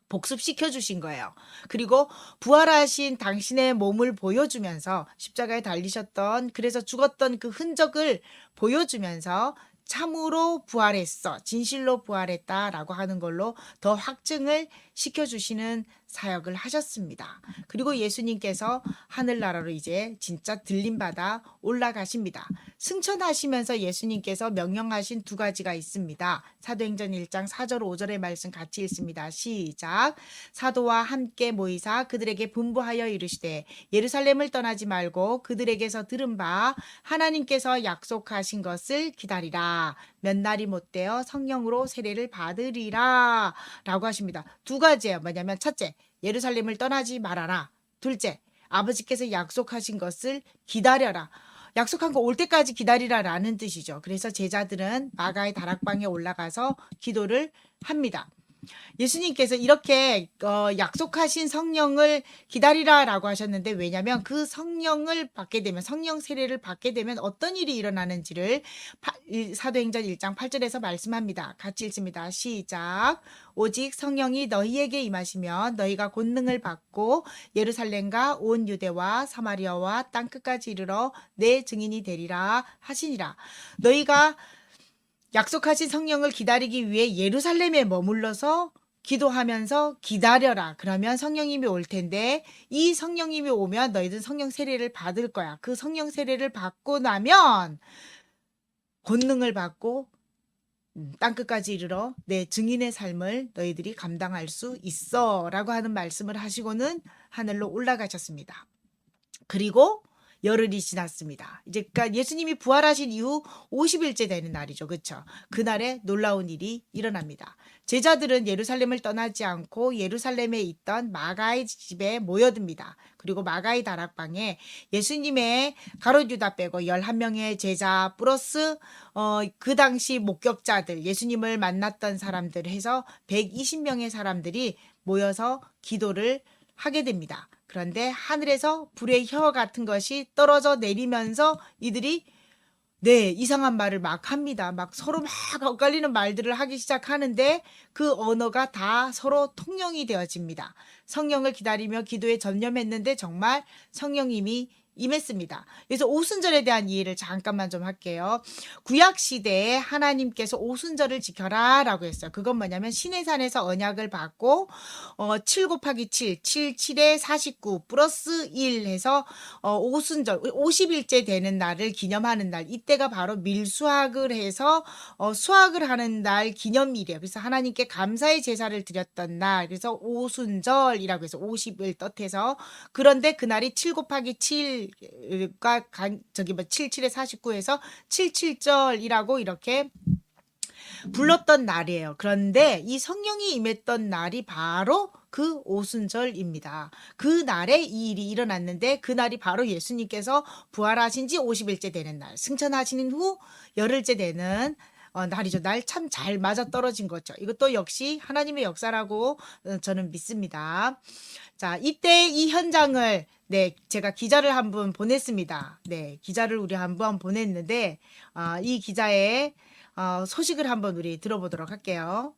복습시켜 주신 거예요. 그리고 부활하신 당신의 몸을 보여주면서 십자가에 달리셨던 그래서 죽었던 그 흔적을 보여주면서 참으로 부활했어. 진실로 부활했다라고 하는 걸로 더 확증을 시켜주시는 사역을 하셨습니다. 그리고 예수님께서 하늘나라로 이제 진짜 들림받아 올라가십니다. 승천하시면서 예수님께서 명령하신 두 가지가 있습니다. 사도행전 1장 4절 5절의 말씀 같이 읽습니다. 시작. 사도와 함께 모이사 그들에게 분부하여 이르시되 예루살렘을 떠나지 말고 그들에게서 들은 바 하나님께서 약속하신 것을 기다리라. 몇 날이 못되어 성령으로 세례를 받으리라 라고 하십니다. 두 가지예요. 뭐냐면 첫째, 예루살렘을 떠나지 말아라. 둘째, 아버지께서 약속하신 것을 기다려라. 약속한 거 올 때까지 기다리라라는 뜻이죠. 그래서 제자들은 마가의 다락방에 올라가서 기도를 합니다. 예수님께서 이렇게 약속하신 성령을 기다리라라고 하셨는데 왜냐하면 그 성령을 받게 되면 성령 세례를 받게 되면 어떤 일이 일어나는지를 사도행전 1장 8절에서 말씀합니다. 같이 읽습니다. 시작. 오직 성령이 너희에게 임하시면 너희가 권능을 받고 예루살렘과 온 유대와 사마리아와 땅끝까지 이르러 내 증인이 되리라 하시니라. 너희가 약속하신 성령을 기다리기 위해 예루살렘에 머물러서 기도하면서 기다려라. 그러면 성령님이 올 텐데 이 성령님이 오면 너희들 성령 세례를 받을 거야. 그 성령 세례를 받고 나면 권능을 받고 땅끝까지 이르러 내 증인의 삶을 너희들이 감당할 수 있어 라고 하는 말씀을 하시고는 하늘로 올라가셨습니다. 그리고 열흘이 지났습니다. 이제 그러니까 예수님이 부활하신 이후 50일째 되는 날이죠. 그렇죠? 그날에 놀라운 일이 일어납니다. 제자들은 예루살렘을 떠나지 않고 예루살렘에 있던 마가의 집에 모여듭니다. 그리고 마가의 다락방에 예수님의 가룟 유다 빼고 11명의 제자 플러스 그 당시 목격자들 예수님을 만났던 사람들 해서 120명의 사람들이 모여서 기도를 하게 됩니다. 그런데 하늘에서 불의 혀 같은 것이 떨어져 내리면서 이들이 이상한 말을 막 합니다. 막 서로 막 엇갈리는 말들을 하기 시작하는데 그 언어가 다 서로 통용이 되어집니다. 성령을 기다리며 기도에 전념했는데 정말 성령님이 임했습니다. 그래서 오순절에 대한 이해를 잠깐만 좀 할게요. 구약 시대에 하나님께서 오순절을 지켜라 라고 했어요. 그건 뭐냐면 시내산에서 언약을 받고 7 곱하기 7, 7, 7에 49 플러스 1 해서 오순절 50일째 되는 날을 기념하는 날, 이때가 바로 밀수학을 해서 수학을 하는 날 기념일이에요. 그래서 하나님께 감사의 제사를 드렸던 날, 그래서 오순절이라고 해서 50을 뜻해서, 그런데 그날이 7 곱하기 7가 77에 49에서 77절이라고 이렇게 불렀던 날이에요. 그런데 이 성령이 임했던 날이 바로 그 오순절입니다. 그 날에 이 일이 일어났는데 그 날이 바로 예수님께서 부활하신 지 50일째 되는 날, 승천하시는 후 열흘째 되는 날이죠. 날 참 잘 맞아떨어진 거죠. 이것도 역시 하나님의 역사라고 저는 믿습니다. 자, 이때 이 현장을 제가 기자를 한 분 보냈습니다. 기자를 우리 한 번 보냈는데 이 기자의 소식을 한번 우리 들어보도록 할게요.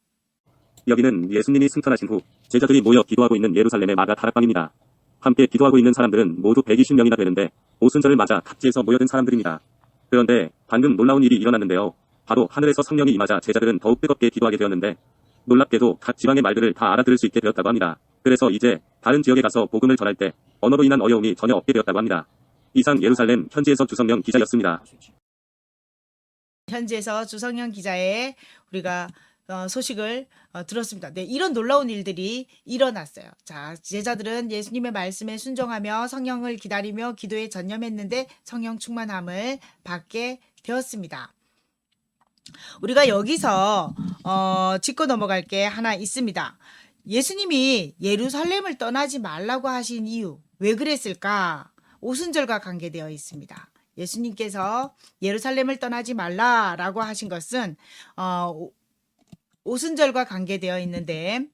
여기는 예수님이 승천하신 후 제자들이 모여 기도하고 있는 예루살렘의 마가 다락방입니다. 함께 기도하고 있는 사람들은 모두 120명이나 되는데 오순절을 맞아 각지에서 모여든 사람들입니다. 그런데 방금 놀라운 일이 일어났는데요. 바로 하늘에서 성령이 임하자 제자들은 더욱 뜨겁게 기도하게 되었는데 놀랍게도 각 지방의 말들을 다 알아들을 수 있게 되었다고 합니다. 그래서 이제 다른 지역에 가서 복음을 전할 때 언어로 인한 어려움이 전혀 없게 되었다고 합니다. 이상 예루살렘 현지에서 주성영 기자였습니다. 현지에서 주성영 기자의 우리가 소식을 들었습니다. 이런 놀라운 일들이 일어났어요. 자, 제자들은 예수님의 말씀에 순종하며 성령을 기다리며 기도에 전념했는데 성령 충만함을 받게 되었습니다. 우리가 여기서 짚고 넘어갈 게 하나 있습니다. 예수님이 예루살렘을 떠나지 말라고 하신 이유, 왜 그랬을까? 오순절과 관계되어 있습니다. 예수님께서 예루살렘을 떠나지 말라라고 하신 것은 오순절과 관계되어 있는데,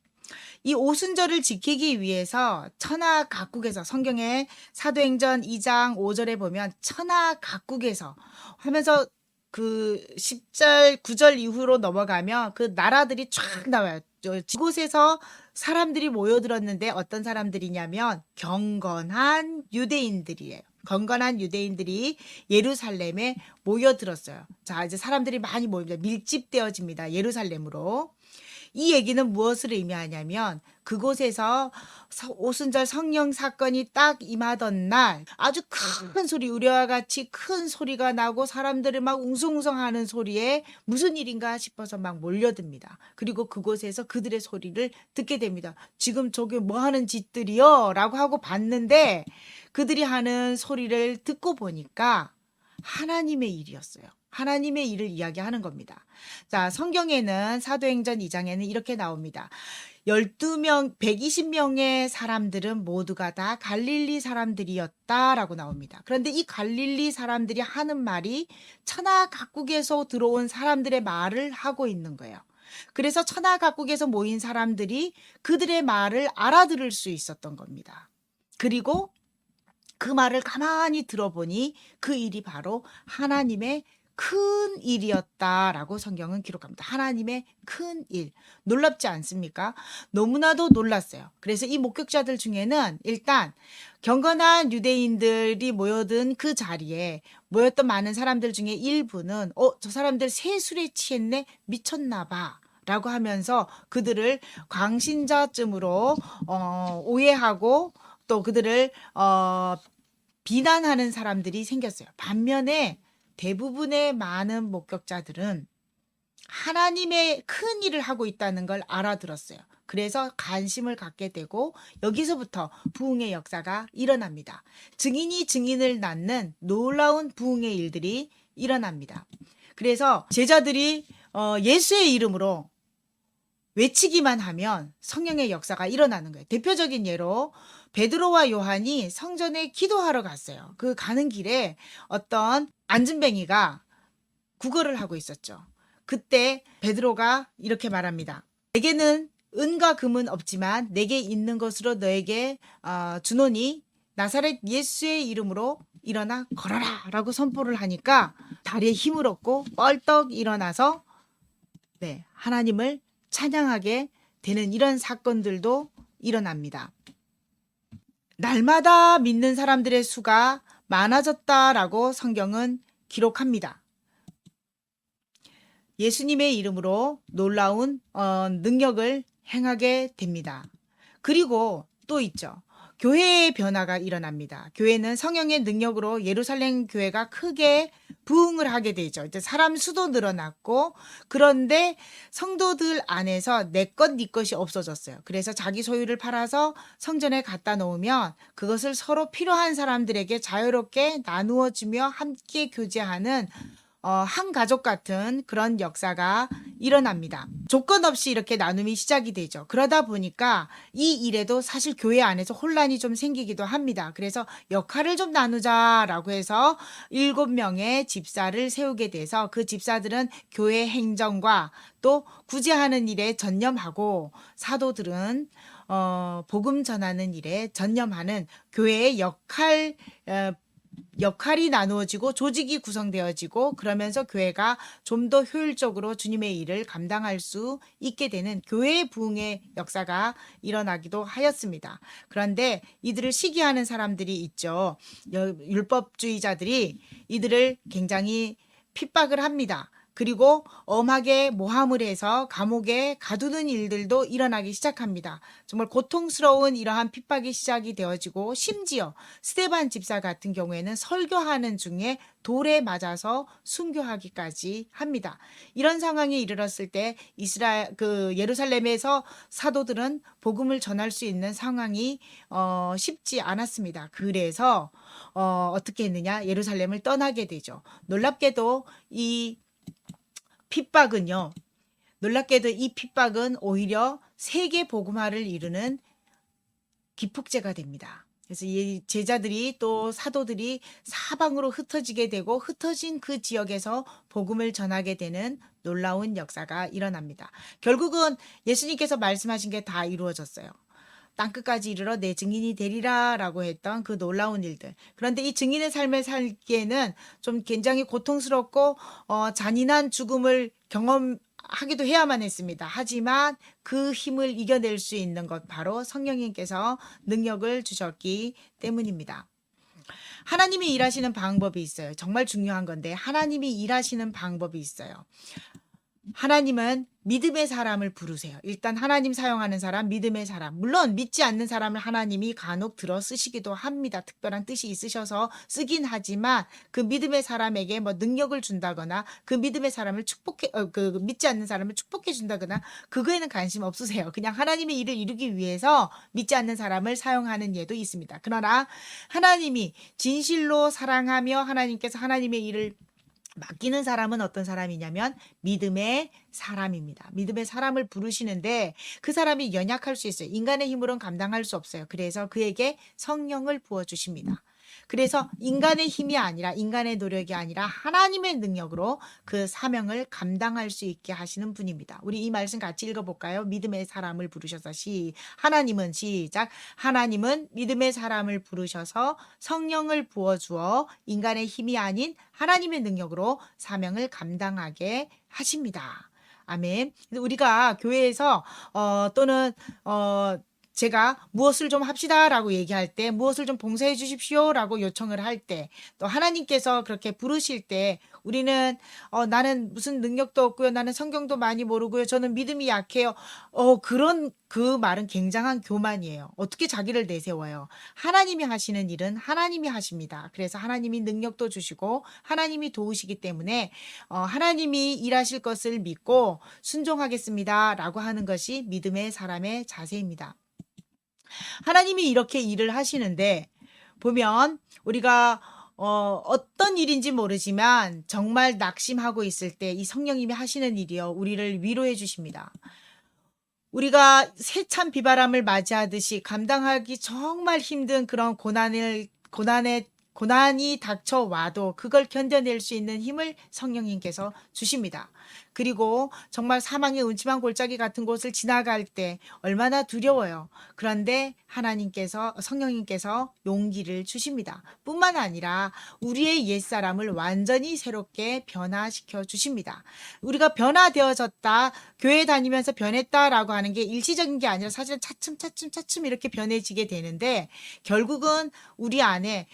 이 오순절을 지키기 위해서 천하 각국에서, 성경의 사도행전 2장 5절에 보면 천하 각국에서 하면서 그 10절 9절 이후로 넘어가면 그 나라들이 쫙 나와요. 이곳에서 사람들이 모여들었는데 어떤 사람들이냐면 경건한 유대인들이에요. 경건한 유대인들이 예루살렘에 모여들었어요. 자, 이제 사람들이 많이 모입니다. 밀집되어집니다. 예루살렘으로. 이 얘기는 무엇을 의미하냐면 그곳에서 오순절 성령 사건이 딱 임하던 날 아주 큰 소리, 우리와 같이 큰 소리가 나고 사람들을 막 웅성웅성하는 소리에 무슨 일인가 싶어서 막 몰려듭니다. 그리고 그곳에서 그들의 소리를 듣게 됩니다. 지금 저게 뭐 하는 짓들이요? 라고 하고 봤는데 그들이 하는 소리를 듣고 보니까 하나님의 일이었어요. 하나님의 일을 이야기하는 겁니다. 자, 성경에는 사도행전 2장에는 이렇게 나옵니다. 120명의 사람들은 모두가 다 갈릴리 사람들이었다라고 나옵니다. 그런데 이 갈릴리 사람들이 하는 말이 천하 각국에서 들어온 사람들의 말을 하고 있는 거예요. 그래서 천하 각국에서 모인 사람들이 그들의 말을 알아들을 수 있었던 겁니다. 그리고 그 말을 가만히 들어보니 그 일이 바로 하나님의 큰 일이었다라고 성경은 기록합니다. 하나님의 큰 일. 놀랍지 않습니까? 너무나도 놀랐어요. 그래서 이 목격자들 중에는 일단 경건한 유대인들이 모여든 그 자리에 모였던 많은 사람들 중에 일부는 저 사람들 세술에 취했네? 미쳤나 봐. 라고 하면서 그들을 광신자쯤으로 오해하고 또 그들을 비난하는 사람들이 생겼어요. 반면에 대부분의 많은 목격자들은 하나님의 큰 일을 하고 있다는 걸 알아들었어요. 그래서 관심을 갖게 되고 여기서부터 부흥의 역사가 일어납니다. 증인이 증인을 낳는 놀라운 부흥의 일들이 일어납니다. 그래서 제자들이 예수의 이름으로 외치기만 하면 성령의 역사가 일어나는 거예요. 대표적인 예로 베드로와 요한이 성전에 기도하러 갔어요. 그 가는 길에 어떤 안진뱅이가 구걸을 하고 있었죠. 그때 베드로가 이렇게 말합니다. 내게는 은과 금은 없지만 내게 있는 것으로 너에게 주노니 나사렛 예수의 이름으로 일어나 걸어라 라고 선포를 하니까 다리에 힘을 얻고 뻘떡 일어나서 네, 하나님을 찬양하게 되는 이런 사건들도 일어납니다. 날마다 믿는 사람들의 수가 많아졌다라고 성경은 기록합니다. 예수님의 이름으로 놀라운 능력을 행하게 됩니다. 그리고 또 있죠. 교회의 변화가 일어납니다. 교회는 성령의 능력으로 예루살렘 교회가 크게 부흥을 하게 되죠. 이제 사람 수도 늘어났고, 그런데 성도들 안에서 내 것, 네 것이 없어졌어요. 그래서 자기 소유를 팔아서 성전에 갖다 놓으면 그것을 서로 필요한 사람들에게 자유롭게 나누어 주며 함께 교제하는 한 가족 같은 그런 역사가 일어납니다. 조건 없이 이렇게 나눔이 시작이 되죠. 그러다 보니까 이 일에도 사실 교회 안에서 혼란이 좀 생기기도 합니다. 그래서 역할을 좀 나누자라고 해서 7명의 집사를 세우게 돼서 그 집사들은 교회 행정과 또 구제하는 일에 전념하고 사도들은 복음 전하는 일에 전념하는 교회의 역할이 나누어지고 조직이 구성되어지고 그러면서 교회가 좀 더 효율적으로 주님의 일을 감당할 수 있게 되는 교회의 부흥의 역사가 일어나기도 하였습니다. 그런데 이들을 시기하는 사람들이 있죠. 율법주의자들이 이들을 굉장히 핍박을 합니다. 그리고 엄하게 모함을 해서 감옥에 가두는 일들도 일어나기 시작합니다. 정말 고통스러운 이러한 핍박이 시작이 되어지고 심지어 스데반 집사 같은 경우에는 설교하는 중에 돌에 맞아서 순교하기까지 합니다. 이런 상황에 이르렀을 때 예루살렘에서 사도들은 복음을 전할 수 있는 상황이 쉽지 않았습니다. 그래서 어떻게 했느냐? 예루살렘을 떠나게 되죠. 놀랍게도 이 핍박은 오히려 세계 복음화를 이루는 기폭제가 됩니다. 그래서 이 제자들이 또 사도들이 사방으로 흩어지게 되고 흩어진 그 지역에서 복음을 전하게 되는 놀라운 역사가 일어납니다. 결국은 예수님께서 말씀하신 게 다 이루어졌어요. 땅끝까지 이르러 내 증인이 되리라 라고 했던 그 놀라운 일들. 그런데 이 증인의 삶을 살기에는 좀 굉장히 고통스럽고 잔인한 죽음을 경험하기도 해야만 했습니다. 하지만 그 힘을 이겨낼 수 있는 것 바로 성령님께서 능력을 주셨기 때문입니다. 하나님이 일하시는 방법이 있어요. 정말 중요한 건데 하나님이 일하시는 방법이 있어요. 하나님은 믿음의 사람을 부르세요. 일단 하나님 사용하는 사람, 믿음의 사람. 물론 믿지 않는 사람을 하나님이 간혹 들어 쓰시기도 합니다. 특별한 뜻이 있으셔서 쓰긴 하지만 그 믿음의 사람에게 뭐 능력을 준다거나 그 믿음의 사람을 믿지 않는 사람을 축복해 준다거나 그거에는 관심 없으세요. 그냥 하나님의 일을 이루기 위해서 믿지 않는 사람을 사용하는 예도 있습니다. 그러나 하나님이 진실로 사랑하며 하나님께서 하나님의 일을 맡기는 사람은 어떤 사람이냐면 믿음의 사람입니다. 믿음의 사람을 부르시는데 그 사람이 연약할 수 있어요. 인간의 힘으로는 감당할 수 없어요. 그래서 그에게 성령을 부어주십니다. 그래서 인간의 힘이 아니라 인간의 노력이 아니라 하나님의 능력으로 그 사명을 감당할 수 있게 하시는 분입니다. 우리 이 말씀 같이 읽어볼까요? 믿음의 사람을 부르셔서 하나님은 시작. 하나님은 믿음의 사람을 부르셔서 성령을 부어주어 인간의 힘이 아닌 하나님의 능력으로 사명을 감당하게 하십니다. 아멘. 우리가 교회에서 또는 제가 무엇을 좀 합시다라고 얘기할 때 무엇을 좀 봉사해 주십시오라고 요청을 할 때 또 하나님께서 그렇게 부르실 때 우리는 나는 무슨 능력도 없고요. 나는 성경도 많이 모르고요. 저는 믿음이 약해요. 그런 그 말은 굉장한 교만이에요. 어떻게 자기를 내세워요? 하나님이 하시는 일은 하나님이 하십니다. 그래서 하나님이 능력도 주시고 하나님이 도우시기 때문에 하나님이 일하실 것을 믿고 순종하겠습니다라고 하는 것이 믿음의 사람의 자세입니다. 하나님이 이렇게 일을 하시는데 보면 우리가 어떤 일인지 모르지만 정말 낙심하고 있을 때 이 성령님이 하시는 일이요 우리를 위로해 주십니다. 우리가 세찬 비바람을 맞이하듯이 감당하기 정말 힘든 그런 고난이 닥쳐와도 그걸 견뎌낼 수 있는 힘을 성령님께서 주십니다. 그리고 정말 사망의 음침한 골짜기 같은 곳을 지나갈 때 얼마나 두려워요. 그런데 하나님께서, 성령님께서 용기를 주십니다. 뿐만 아니라 우리의 옛사람을 완전히 새롭게 변화시켜 주십니다. 우리가 변화되어졌다, 교회 다니면서 변했다라고 하는 게 일시적인 게 아니라 사실 차츰 이렇게 변해지게 되는데, 결국은 우리 안에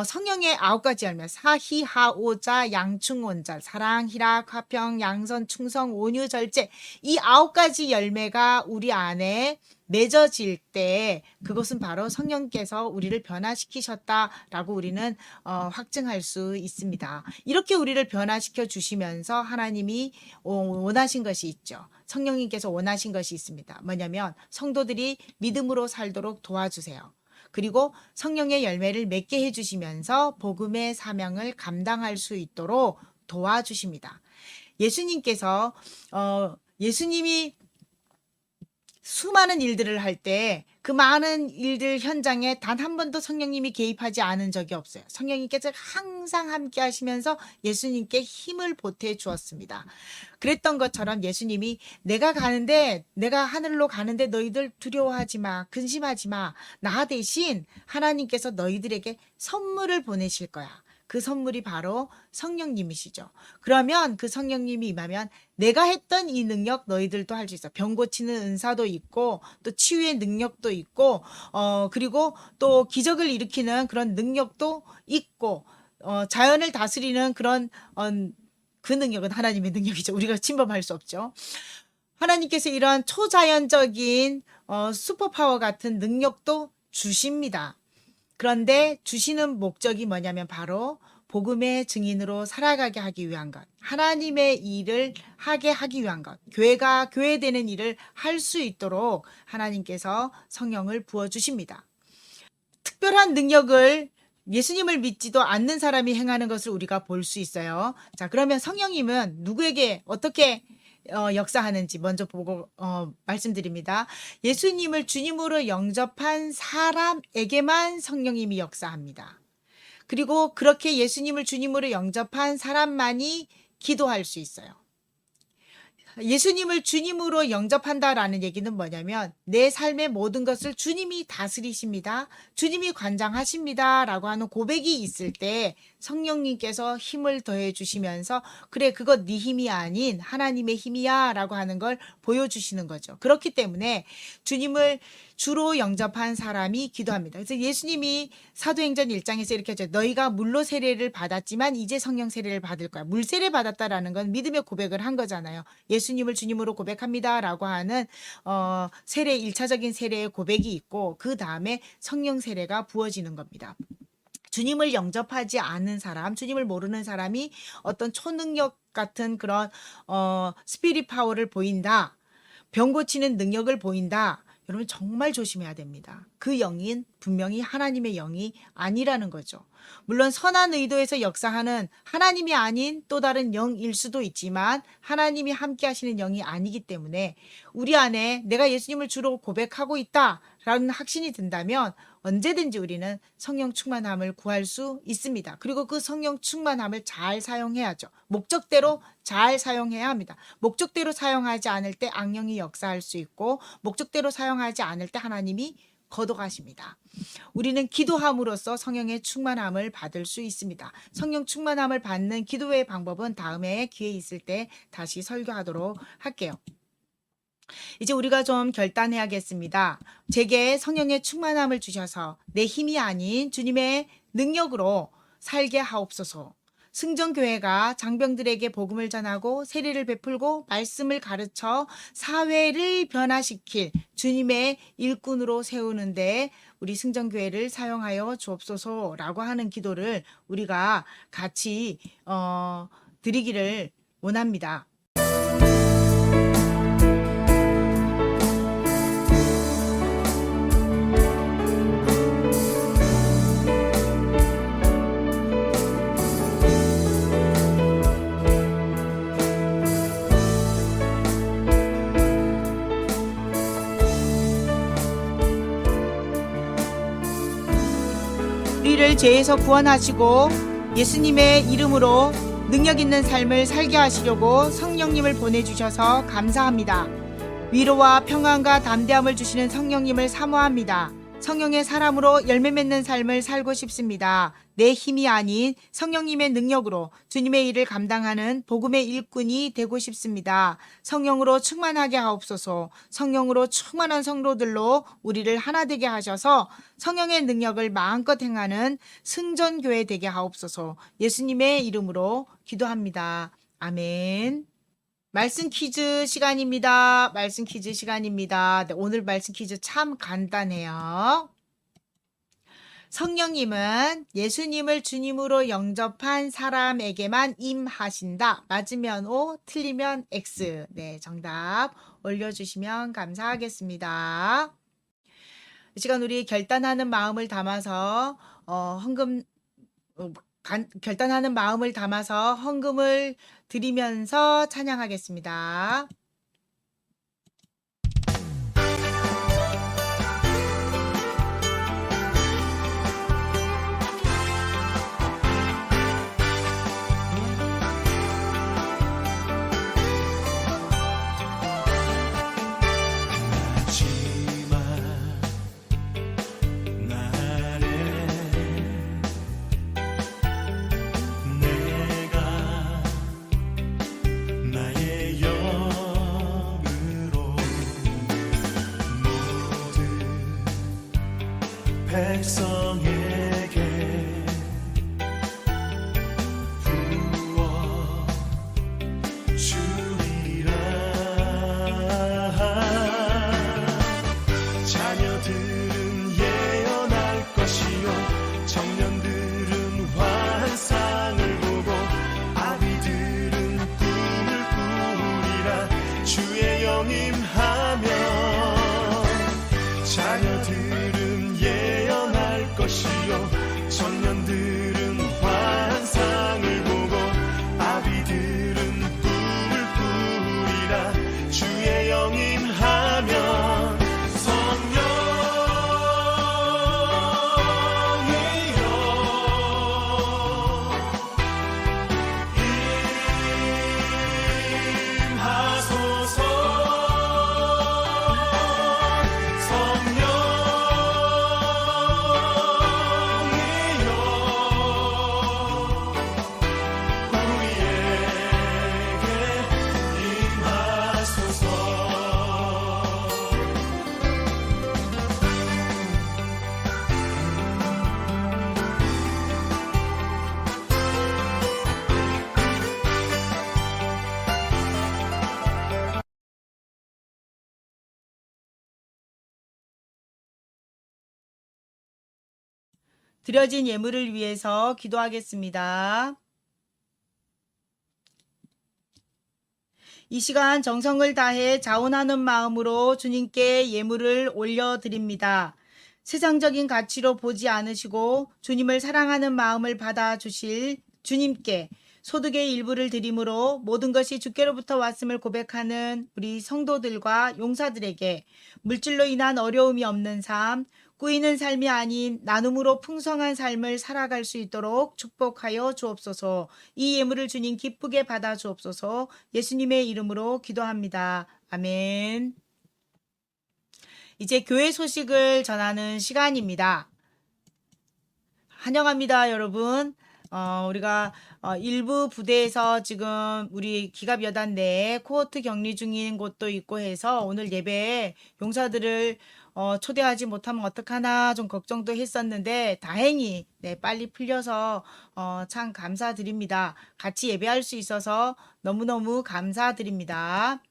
성령의 9가지 열매, 사희하오자 양충원자, 사랑, 희락, 화평, 양선, 충성, 온유, 절제, 이 9가지 열매가 우리 안에 맺어질 때 그것은 바로 성령께서 우리를 변화시키셨다라고 우리는 확증할 수 있습니다. 이렇게 우리를 변화시켜 주시면서 하나님이 원하신 것이 있죠. 성령님께서 원하신 것이 있습니다. 뭐냐면 성도들이 믿음으로 살도록 도와주세요. 그리고 성령의 열매를 맺게 해주시면서 복음의 사명을 감당할 수 있도록 도와주십니다. 예수님께서 예수님이 수많은 일들을 할 때 그 많은 일들 현장에 단 한 번도 성령님이 개입하지 않은 적이 없어요. 성령님께서 항상 함께 하시면서 예수님께 힘을 보태 주었습니다. 그랬던 것처럼 예수님이 내가 하늘로 가는데 너희들 두려워하지 마, 근심하지 마. 나 대신 하나님께서 너희들에게 선물을 보내실 거야. 그 선물이 바로 성령님이시죠. 그러면 그 성령님이 임하면 내가 했던 이 능력 너희들도 할 수 있어. 병 고치는 은사도 있고 또 치유의 능력도 있고 그리고 또 기적을 일으키는 그런 능력도 있고 자연을 다스리는 그런 그 능력은 하나님의 능력이죠. 우리가 침범할 수 없죠. 하나님께서 이러한 초자연적인 슈퍼파워 같은 능력도 주십니다. 그런데 주시는 목적이 뭐냐면 바로 복음의 증인으로 살아가게 하기 위한 것, 하나님의 일을 하게 하기 위한 것, 교회가 교회되는 일을 할 수 있도록 하나님께서 성령을 부어주십니다. 특별한 능력을 예수님을 믿지도 않는 사람이 행하는 것을 우리가 볼 수 있어요. 자, 그러면 성령님은 누구에게 어떻게 역사하는지 먼저 보고 말씀드립니다. 예수님을 주님으로 영접한 사람에게만 성령님이 역사합니다. 그리고 그렇게 예수님을 주님으로 영접한 사람만이 기도할 수 있어요. 예수님을 주님으로 영접한다라는 얘기는 뭐냐면 내 삶의 모든 것을 주님이 다스리십니다. 주님이 관장하십니다. 라고 하는 고백이 있을 때 성령님께서 힘을 더해 주시면서 그래 그것 네 힘이 아닌 하나님의 힘이야 라고 하는 걸 보여주시는 거죠. 그렇기 때문에 주님을 주로 영접한 사람이 기도합니다. 그래서 예수님이 사도행전 1장에서 이렇게 하죠. 너희가 물로 세례를 받았지만 이제 성령 세례를 받을 거야. 물 세례 받았다라는 건 믿음의 고백을 한 거잖아요. 예수님을 주님으로 고백합니다 라고 하는 세례 1차적인 세례의 고백이 있고 그 다음에 성령 세례가 부어지는 겁니다. 주님을 영접하지 않은 사람, 주님을 모르는 사람이 어떤 초능력 같은 그런 스피릿 파워를 보인다. 병 고치는 능력을 보인다. 여러분 정말 조심해야 됩니다. 그 영인 분명히 하나님의 영이 아니라는 거죠. 물론 선한 의도에서 역사하는 하나님이 아닌 또 다른 영일 수도 있지만 하나님이 함께 하시는 영이 아니기 때문에 우리 안에 내가 예수님을 주로 고백하고 있다라는 확신이 든다면 언제든지 우리는 성령 충만함을 구할 수 있습니다. 그리고 그 성령 충만함을 잘 사용해야죠. 목적대로 잘 사용해야 합니다. 목적대로 사용하지 않을 때 악령이 역사할 수 있고 목적대로 사용하지 않을 때 하나님이 거둬가십니다. 우리는 기도함으로써 성령의 충만함을 받을 수 있습니다. 성령 충만함을 받는 기도의 방법은 다음에 기회 있을 때 다시 설교하도록 할게요. 이제 우리가 좀 결단해야겠습니다. 제게 성령의 충만함을 주셔서 내 힘이 아닌 주님의 능력으로 살게 하옵소서. 승정교회가 장병들에게 복음을 전하고 세례를 베풀고 말씀을 가르쳐 사회를 변화시킬 주님의 일꾼으로 세우는데 우리 승정교회를 사용하여 주옵소서라고 하는 기도를 우리가 같이 드리기를 원합니다. 우리를 죄에서 구원하시고 예수님의 이름으로 능력 있는 삶을 살게 하시려고 성령님을 보내주셔서 감사합니다. 위로와 평안과 담대함을 주시는 성령님을 사모합니다. 성령의 사람으로 열매 맺는 삶을 살고 싶습니다. 내 힘이 아닌 성령님의 능력으로 주님의 일을 감당하는 복음의 일꾼이 되고 싶습니다. 성령으로 충만하게 하옵소서. 성령으로 충만한 성도들로 우리를 하나 되게 하셔서 성령의 능력을 마음껏 행하는 승전교회 되게 하옵소서. 예수님의 이름으로 기도합니다. 아멘. 말씀 퀴즈 시간입니다. 말씀 퀴즈 시간입니다. 네, 오늘 말씀 퀴즈 참 간단해요. 성령님은 예수님을 주님으로 영접한 사람에게만 임하신다. 맞으면 O, 틀리면 X. 네, 정답 올려주시면 감사하겠습니다. 이 시간 우리 결단하는 마음을 담아서 결단하는 마음을 담아서 헌금을 드리면서 찬양하겠습니다. 백성에게 부어 주리라. 자녀들은 예언할 것이요 청년들은 환상을 보고 아비들은 꿈을 꾸리라. 주의 영임하면 자녀들은 예언할 것이요 청년들은 환상을 보고 아비들은 꿈을 꾸리라. 주의 영임하면 드려진 예물을 위해서 기도하겠습니다. 이 시간 정성을 다해 자원하는 마음으로 주님께 예물을 올려드립니다. 세상적인 가치로 보지 않으시고 주님을 사랑하는 마음을 받아주실 주님께 소득의 일부를 드림으로 모든 것이 주께로부터 왔음을 고백하는 우리 성도들과 용사들에게 물질로 인한 어려움이 없는 삶, 꾸이는 삶이 아닌 나눔으로 풍성한 삶을 살아갈 수 있도록 축복하여 주옵소서. 이 예물을 주님 기쁘게 받아 주옵소서. 예수님의 이름으로 기도합니다. 아멘. 이제 교회 소식을 전하는 시간입니다. 환영합니다, 여러분. 우리가 일부 부대에서 지금 우리 기갑여단 내에 코호트 격리 중인 곳도 있고 해서 오늘 예배에 용사들을 초대하지 못하면 어떡하나 좀 걱정도 했었는데 다행히 빨리 풀려서 참 감사드립니다. 같이 예배할 수 있어서 너무너무 감사드립니다.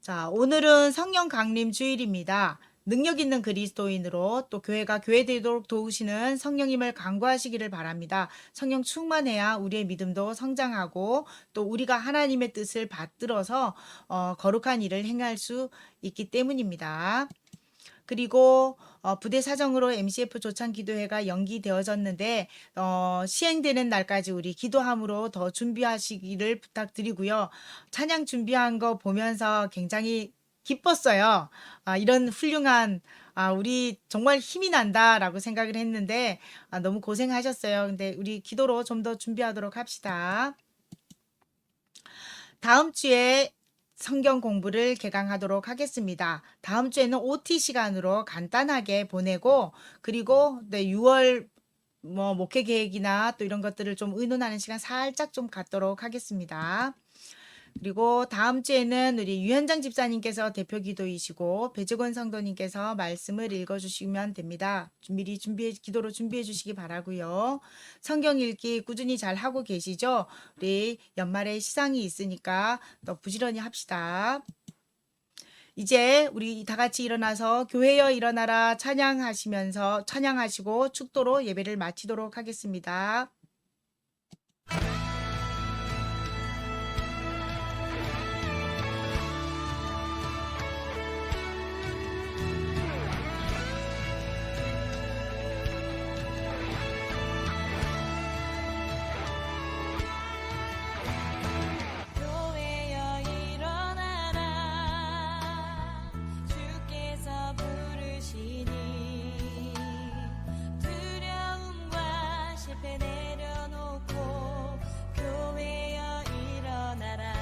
자, 오늘은 성령 강림 주일입니다. 능력 있는 그리스도인으로 또 교회가 교회되도록 도우시는 성령님을 간구하시기를 바랍니다. 성령 충만해야 우리의 믿음도 성장하고 또 우리가 하나님의 뜻을 받들어서 거룩한 일을 행할 수 있기 때문입니다. 그리고 부대 사정으로 MCF 조창기도회가 연기되어졌는데 시행되는 날까지 우리 기도함으로 더 준비하시기를 부탁드리고요. 찬양 준비한 거 보면서 굉장히 기뻤어요. 이런 훌륭한 우리 정말 힘이 난다라고 생각을 했는데 너무 고생하셨어요. 근데 우리 기도로 좀 더 준비하도록 합시다. 다음 주에 성경 공부를 개강하도록 하겠습니다. 다음 주에는 OT 시간으로 간단하게 보내고, 그리고 6월 목회 계획이나 또 이런 것들을 좀 의논하는 시간 살짝 좀 갖도록 하겠습니다. 그리고 다음 주에는 우리 유현장 집사님께서 대표 기도이시고 배재권 성도님께서 말씀을 읽어주시면 됩니다. 미리 기도로 준비해 주시기 바라고요. 성경 읽기 꾸준히 잘 하고 계시죠? 우리 연말에 시상이 있으니까 또 부지런히 합시다. 이제 우리 다 같이 일어나서 교회여 일어나라 찬양하시고 축도로 예배를 마치도록 하겠습니다. 교회여 일어나라 주께서 부르시니 두려움과 실패 내려놓고 교회여 일어나라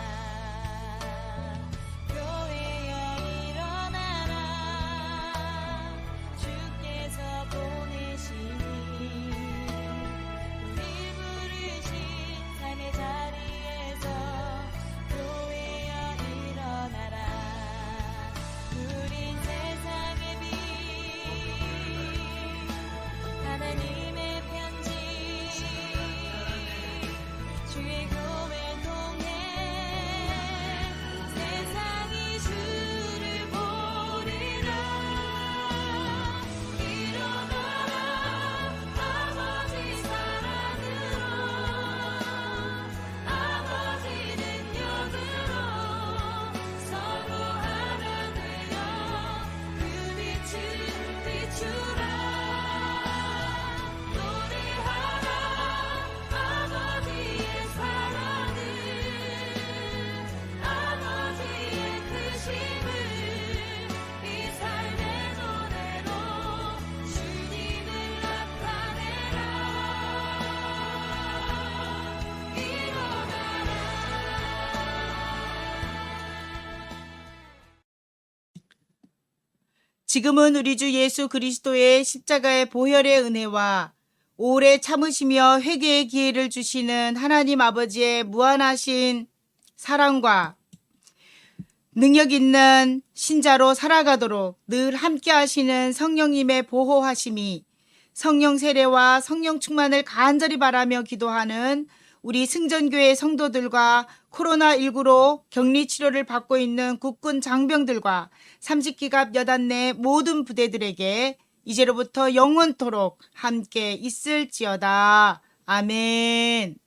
교회여 일어나라 주께서 보내시니 우리 부르신 삶의 자리에서 교회여 일어나라 우린 세상의 빛 하나님의 편지 주의 교회 통해 세상이 주를 보리라 일어나라 아버지 사랑으로 아버지 능력으로 서로 하나 되어 그 빛을 비추라 노래하라 아버지의 사랑을 아버지의 크심을 이 삶의 노래로 주님을 나타내라 일어나라 지금은 우리 주 예수 그리스도의 십자가의 보혈의 은혜와 오래 참으시며 회개의 기회를 주시는 하나님 아버지의 무한하신 사랑과 능력 있는 신자로 살아가도록 늘 함께 하시는 성령님의 보호하심이 성령 세례와 성령 충만을 간절히 바라며 기도하는 우리 승전교회 성도들과 코로나19로 격리 치료를 받고 있는 국군 장병들과 30기갑 여단 내 모든 부대들에게 이제로부터 영원토록 함께 있을지어다. 아멘.